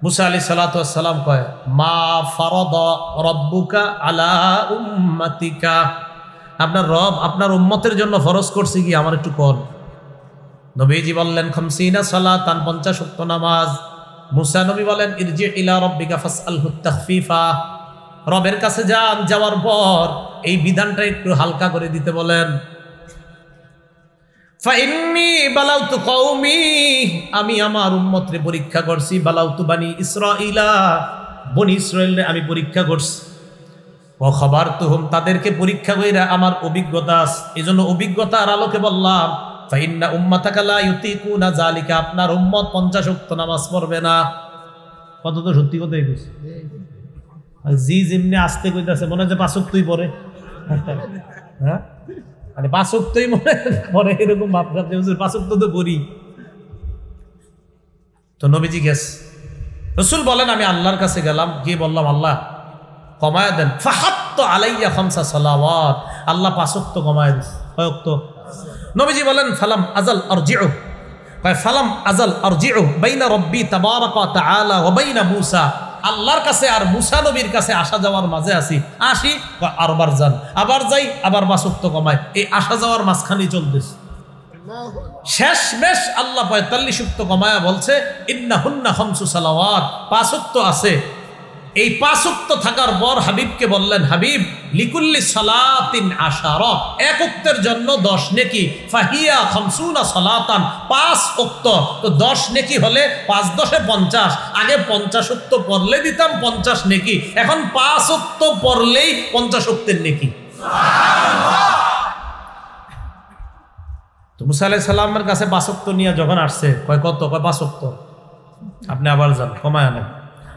মুসা আলাইহিস সালাতু ওয়াস সালাম কয়, মা ফারাদা রাব্বুকা আলা উম্মাতিকা, আপনার রব আপনার উম্মতের জন্য ফরজ করছে কি, আমার একটু কোন। নবীজি বললেন 50 সালাতান, 50 ওয়াক্ত নামাজ। মুসা নবী বলেন, ইরজি ইলা রাব্বিকা ফাসআলহু তাখফিফা, রবের কাছে যান, যাওয়ার পর এই বিধানটা একটু হালকা করে দিতে বলেন। ফাইন্নী বালাউতু কওমি, আমি আমার উম্মতরে পরীক্ষা করছি। বালাউতু বানি ইসরাঈলা, বনি ইসরাঈলরে আমি পরীক্ষা করছি। ও খবর তুহুম, তাদেরকে পরীক্ষা কইরা আমার অভিজ্ঞতা আছে, এজন্য অভিজ্ঞতার আলোকে বললাম। ফাইন্না উম্মাতাকা লা ইউতিকুনা যালিকা, আপনার উম্মত 50 ওয়াক্ত নামাজ পড়বে না। কত তো সত্যি কথাই কইছে। জি যেমনি আসতে কইতাছে, মনে হয় যে 5 ওয়াক্তই পড়ে। হ্যাঁ, মানে 5 ওয়াক্তই মনে পড়ে, এরকম ভাবনা যে হুজুর 5 ওয়াক্ত তো পড়ি। তো নবীজি গেছে, রাসূল বলেন, আমি আল্লাহর কাছে গেলাম, গিয়ে বললাম, আল্লাহ কমায় দেন। ফাহাত্তু আলাইয়া 5 সালাওয়াত, আল্লাহ 5 ওয়াক্ত কমায় দিয়েছে। কয় ওয়াক্ত? নবীজি বলেন, ফালাম আজাল আরজিউ, কয় ফালাম আজাল আরজিউ বাইনা রাব্বি তাবারাকা ওয়া তাআলা ওয়া বাইনা মূসা, আল্লাহর কাছে আর মূসা নবীর কাছে আসা যাওয়ার মাঝে আসি। আসি আরবার যান, আবার যাই, আবার 5 ওয়াক্ত কমায়, এই আসা যাওয়ার মাঝখানে চলতেছে। শেষমেশ আল্লাহ 45 ওয়াক্ত কমায়া বলছে, ইন্নাহুন্না 5 সালাওয়াত, 5 ওয়াক্ত আছে। এই 5 ওয়াক্ত থাকার পর হাবিবকে বললেন, হাবিব লিকুল্লি সালাতিন আশারা, এক ওয়াক্তের জন্য 10 নেকি। ফাহিয়া 50 সালাতান, 5 ওয়াক্ত তো 10 নেকি হলে 5 10 50, আগে 50 ওয়াক্ত পড়লে দিতাম 50 নেকি, এখন 5 ওয়াক্ত পড়লেই 50 ওয়াক্তের নেকি। সুবহানাল্লাহ। তো মুসা আলাইহিস সালামের কাছে 5 ওয়াক্ত নিয়ে যখন আসছে, কয় কত? কয় 5 ওয়াক্ত। আপনি আবার যান, কমায় আনেন।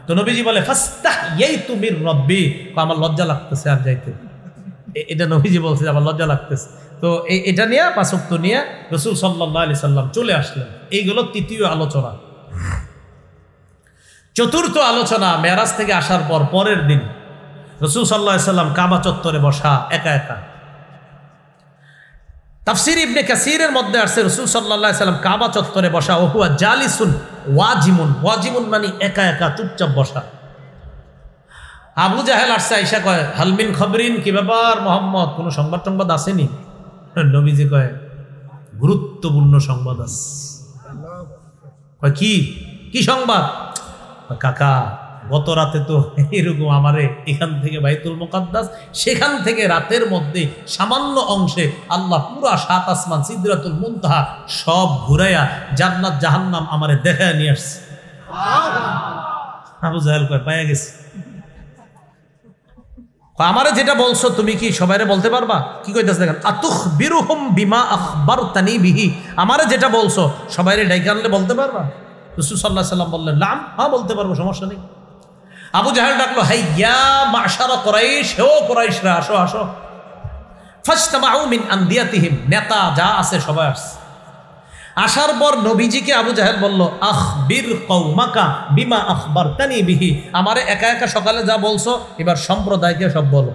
তো নবীজি বলে, ফাস্তাহইয়াইতু মির রাব্বি, আমার লজ্জা লাগতেছে আর যাইতে। এটা নবীজি বলছে, আমার লজ্জা লাগতেছে। তো এটা নিয়ে 5 ওয়াক্ত নিয়ে রাসূল সাল্লাল্লাহু আলাইহি সাল্লাম চলে আসলেন। এইগুলো তৃতীয় আলোচনা। চতুর্থ আলোচনা, মেরাজ থেকে আসার পর পরের দিন রাসূল সাল্লাল্লাহু আলাইহি সাল্লাম কাবা চত্বরে বসা একা একা। তাফসীর ইবনে কাসীরের মধ্যে আসছে, রাসূল সাল্লাল্লাহু আলাইহি সাল্লাম কাবা চত্বরে বসা, ও হুয়া জালিসুন ওয়াজিমুন, ওয়াজিমুন মানে একা একা চুপচাপ বসা। আবু জাহেল আসছে, আয়েশা কয়, হালমিন খবরিন, কি ব্যাপার মুহাম্মদ, কোনো সংবাদ টংবাদ আসেনি? নবীজি কয়, গুরুত্বপূর্ণ সংবাদ আছে। কয় কি? কি সংবাদ? কাকা গত রাতে তো এরকম আমারে এখান থেকে বাইতুল মুকাদ্দাস, সেখান থেকে রাতের মধ্যে সামান্য অংশে আল্লাহ পুরা 7 আসমান সিদরাতুল মুনতাহা সব ঘুরাইয়া জান্নাত জাহান্নাম আমারে দেখায় নিয়ে আসছে। আবু জাহেল কয়, পাইয়া গেছে। আমারে যেটা বলছো তুমি কি সবাইরে বলতে পারবা? কি কইতাছে দেখেন, আতুখবিরুহুম বিমা আখবারতানি বিহি, আমারে যেটা বলছো সবাইরে ডাইকা আনলে বলতে পারবা? রাসূল সাল্লাল্লাহু আলাইহি সাল্লাম বললেন, নাম, হ্যাঁ বলতে পারবো, সমস্যা নেই। আবু জাহেল ডাকলো, হাইয়া মাশারা কুরাইশ, ও কুরাইশরা আসো আসো। ফাজতামাউ মিন আনদিয়াতিহিম, নেতা যা আছে সবাই আসছে। আসার পর নবীজিকে আবু জাহেল বলল, আখবির কওমাকা বিমা আখবারতানি বিহি, আমারে একা একা সকালে যা বলছো এবার সম্প্রদায়কে সব বলো।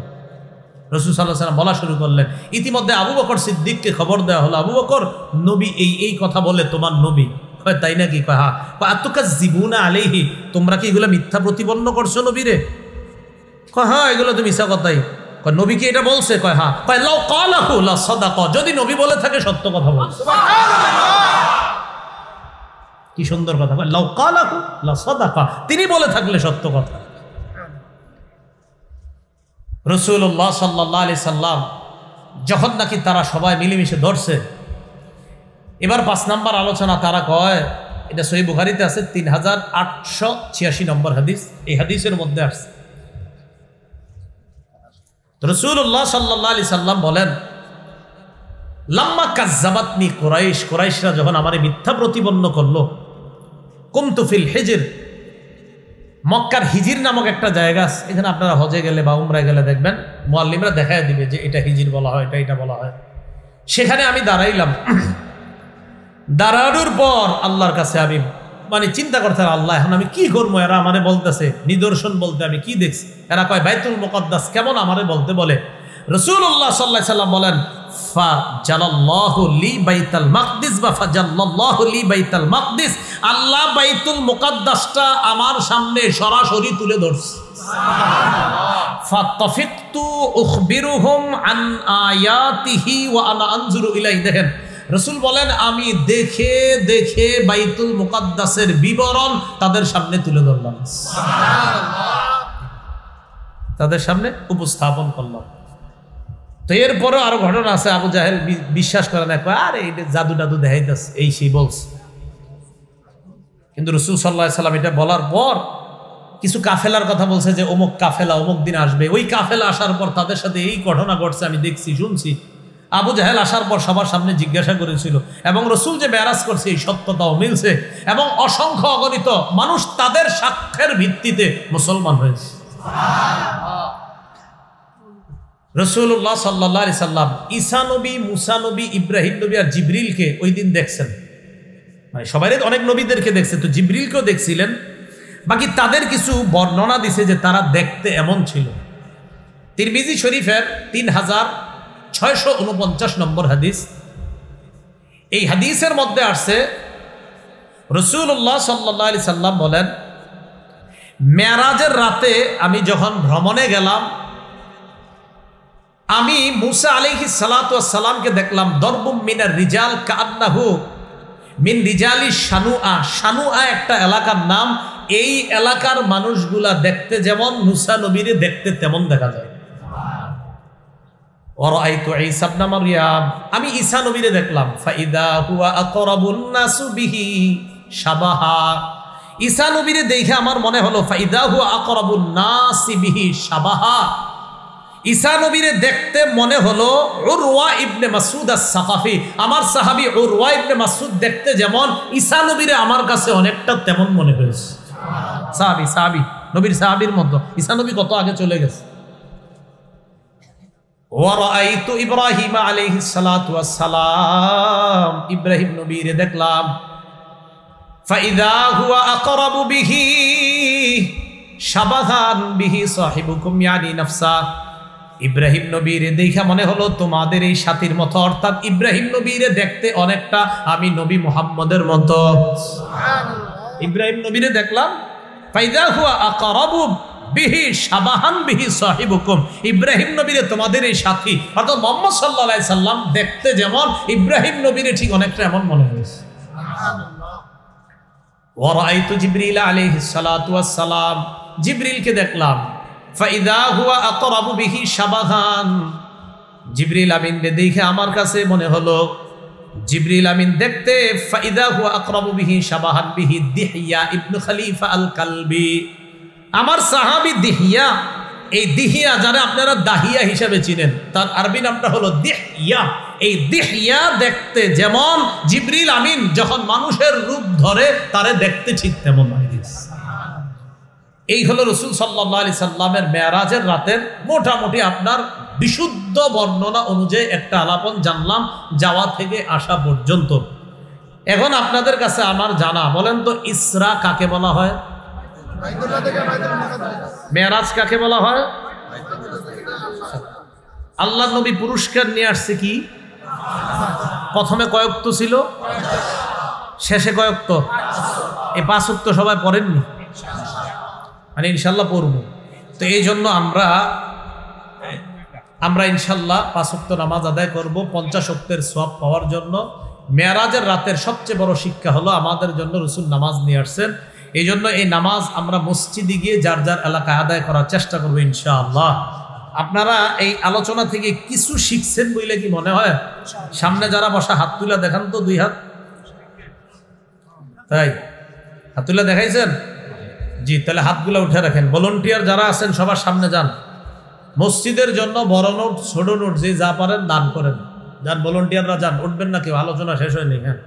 রাসূল সাল্লাল্লাহু আলাইহি ওয়াসাল্লাম বলা শুরু করলেন। ইতিমধ্যে আবু বকর সিদ্দিককে খবর দেওয়া হলো, আবু বকর, নবী এই কথা বলে তোমার নবী। কয় তাই নাকি? কয় হ্যাঁ। কয় আতুকাজ্জিবুনা আলাইহি, তোমরা কি এগুলো মিথ্যা প্রতিপন্ন করছো নবীরে? কয় হ্যাঁ, এগুলো তো মিথ্যা কথাই। কয় নবী কি এটা বলছে? কয় হ্যাঁ। কয় লাউ ক্বালাহু লা সাদাকা, যদি নবী বলে থাকে সত্য কথা বলছে। কি সুন্দর কথা। কয় লাউ ক্বালাহু লা সাদাকা, তিনি বলে থাকলে সত্য কথা। রাসূলুল্লাহ সাল্লাল্লাহু আলাইহি সাল্লাম যখন নাকি তারা সবাই মিলেমিশে ধরছে, এবার ৫ নাম্বার আলোচনা। তারা কয়, এটা সহিহ বুখারীতে আছে, ৩৮৮৬ নম্বর হাদিস, এই হাদিসের মধ্যে আসছে। রাসূলুল্লাহ সাল্লাল্লাহু আলাইহি সাল্লাম বলেন, লাম্মা কাজ্জাবাতনি কুরাইশ, কুরাইশরা যখন আমারে মিথ্যা প্রতিপন্ন করলো, কুমতু ফিল হিজর, মক্কার হিজির নামক একটা জায়গা আছে, এখানে আপনারা হজে গেলে বা উমরায় গেলে দেখবেন মুআল্লিমরা দেখায় দিবে যে এটা হিজির বলা হয়, এটা বলা হয়। সেখানে আমি দাঁড়াইলাম। দাঁড়ানোর পর আল্লাহর কাছে আমি চিন্তা করতে, আল্লাহ এখন আমি কি করবো? এরা আমারে বলতেছে নিদর্শন বলতে, আমি কি দেখছি? এরা কয় বাইতুল মুকদ্দাস কেমন আমারে বলতে বলে। রাসূলুল্লাহ সাল্লাল্লাহু আলাইহি সাল্লাম বলেন, ফাজাল্লাহু লি বাইতুল মাকদিস বা ফাজাল্লাহু লি বাইতুল মাকদিস, আল্লাহ বাইতুল মুকদ্দাসটা আমার সামনে সরাসরি তুলে ধরছে। ফাতাফিকতু উখবিরুহুম আন আয়াতিহি ওয়া আনা আনজুরু ইলাইহি। দেখেন রাসূল বলেন, আমি দেখে দেখে বাইতুল মুকদ্দাসের বিবরণ তাদের সামনে তুলে ধরলাম, তাদের সামনে উপস্থাপন করলাম। তো এরপরেও আরো ঘটনা আছে। আবু জাহেল বিশ্বাস করে না, আরে এটা জাদু টাদু দেখাইতেছে, এই সেই বলছে। কিন্তু রাসূল সাল্লাল্লাহু আলাইহি সাল্লাম এটা বলার পর কিছু কাফেলার কথা বলছে যে অমুক কাফেলা অমুক দিন আসবে। ওই কাফেলা আসার পর তাদের সাথে এই ঘটনা ঘটছে, আমি দেখছি, শুনছি। আবু জাহেল আসার পর সবার সামনে জিজ্ঞাসা করেছিল, এবং রাসূল যে মেরাজ করছে এই সত্যতাও মিলছে, এবং অসংখ্য অগণিত মানুষ তাদের সাক্ষ্যের ভিত্তিতে মুসলমান হয়েছে। রাসূলুল্লাহ সাল্লাল্লাহু আলাইহি সাল্লাম ঈসা নবী, মুসা নবী, ইব্রাহিম নবী আর জিবরিলকে ওই দিন দেখছেন। সবাই অনেক নবীদেরকে দেখছে, তো জিবরিলকেও দেখছিলেন। বাকি তাদের কিছু বর্ণনা দিছে যে তারা দেখতে এমন ছিল। তিরমিজি শরীফের ৩৬৪৯ নম্বর হাদিস, এই হাদিসের মধ্যে আসছে রাসূলুল্লাহ সাল্লাল্লাহু আলাইহি সাল্লাম বলেন, মেরাজের রাতে আমি যখন ভ্রমণে গেলাম, আমি মুসা আলাইহিস সালাতু ওয়াস সালামকে দেখলাম, দরবুম মিনার রিজাল কান্নাহু মিন রিজালি শানুআ। শানুআ একটা এলাকার নাম। এই এলাকার মানুষগুলা দেখতে যেমন মুসা নবীরে দেখতে তেমন দেখা যায়। ওয়ারাআইতু ঈসা ইবনে মারইয়াম, আমি ঈসা নবীরে দেখলাম, ফাইদা হুয়া আকরাবুন নাসু বিহি শাবাহা। ঈসা নবীরে দেখে আমার মনে হলো, ফাইদা হুয়া আকরাবুন নাসি বিহি শাবাহা, ঈসা নবীরে দেখতে মনে হলো উরওয়া ইবনে মাসউদ আস-সাকাফি, আমার সাহাবী উরওয়া ইবনে মাসউদ দেখতে যেমন ঈসা নবীরে আমার কাছে অনেকটা তেমন মনে হয়েছে। সাহাবী নবীর সাহাবীর মতো। ঈসা নবী কত আগে চলে গেছে। ওয়ারাআইতু ইব্রাহিম আলাইহিস সালাতু ওয়াস সালাম, ইব্রাহিম নবীরে দেখলাম, ফাইদা হুয়া আকরাবু বিহি শাবাহান বিহি সাহিবুকুম ইয়ানি নাফসা। ইব্রাহিম নবীরে দেখা মনে হলো তোমাদের এই সাথীর মতো, অর্থাৎ ইব্রাহিম নবীরে দেখতে অনেকটা আমি নবী মুহাম্মদের মতো। ইব্রাহিম নবীরে দেখলাম, ফাইদা হুয়া আকরাবু বিহি শাবাহান বিহি সাহিবুকুম, ইব্রাহিম নবীরে তোমাদের এই সাথী অর্থাৎ মুহাম্মদ সাল্লাল্লাহু আলাইহি সাল্লাম দেখতে যেমন ইব্রাহিম নবীরে ঠিক অনেকটা এমন মনে হয়েছে। সুবহানাল্লাহ। ওয়ারাআইতু জিবরিল আলাইহিস সালাতু ওয়াস সালাম, জিবরিলকে দেখলাম, ফাইদা হুয়া আকরাবু বিহি শাবাহান, জিবরিল আমিন দেখে আমার কাছে মনে হলো জিবরিল আমিন দেখতে, ফাইদা হুয়া আকরাবু বিহি শাবাহান বিহি দিহিয়া ইবনে খলিফা আল কালবি, আমার সাহাবী দিহিয়া। এই দিহিয়া যারা আপনারা দাহিয়া হিসাবে চিনেন, তার আরবি নামটা হলো দিহিয়া। এই দিহিয়া দেখতে যেমন জিবরিল আমিন যখন মানুষের রূপ ধরে তারে দেখতে ঠিক তেমন লাগে। এই হলো রাসূল সাল্লাল্লাহু আলাইহি সাল্লামের মেরাজের রাতের মোটামুটি আপনার বিশুদ্ধ বর্ণনা অনুযায়ী একটা আলাপন জানলাম যাওয়া থেকে আসা পর্যন্ত। এখন আপনাদের কাছে আমার জানা, বলেন তো ইসরা কাকে বলা হয়? মেরাজ কাকে বলা হয়? আল্লাহ নবী পুরস্কার নিয়ে আসছে কি? প্রথমে কয়েকত ছিল, শেষে কয়েকত? এই 5 ওয়াক্ত সবাই পড়েননি, মানে ইনশাল্লাহ পড়ব। তো এই জন্য আমরা ইনশাল্লাহ 5 ওয়াক্ত নামাজ আদায় করব 50 ওয়াক্তের সওয়াব পাওয়ার জন্য। মেরাজের রাতের সবচেয়ে বড় শিক্ষা হলো আমাদের জন্য রাসূল নামাজ নিয়ে আসছেন। এই জন্য এই নামাজ আমরা মসজিদে গিয়ে যার যার এলাকায় আদায় করার চেষ্টা করবো ইনশাআল্লাহ। আপনারা এই আলোচনা থেকে কিছু শিখছেন বলে কি মনে হয়? সামনে যারা বসা হাত তুলে দেখান তো, 2 হাত। তাই হাত তুলে দেখাইছেন? জি, তাহলে হাতগুলো উঠে রাখেন। ভলান্টিয়ার যারা আছেন সবার সামনে যান। মসজিদের জন্য বড় নোট ছোট নোট যে যা পারেন দান করেন। যান ভলান্টিয়াররা যান, উঠবেন না কেউ, আলোচনা শেষ হয়নি। হ্যাঁ।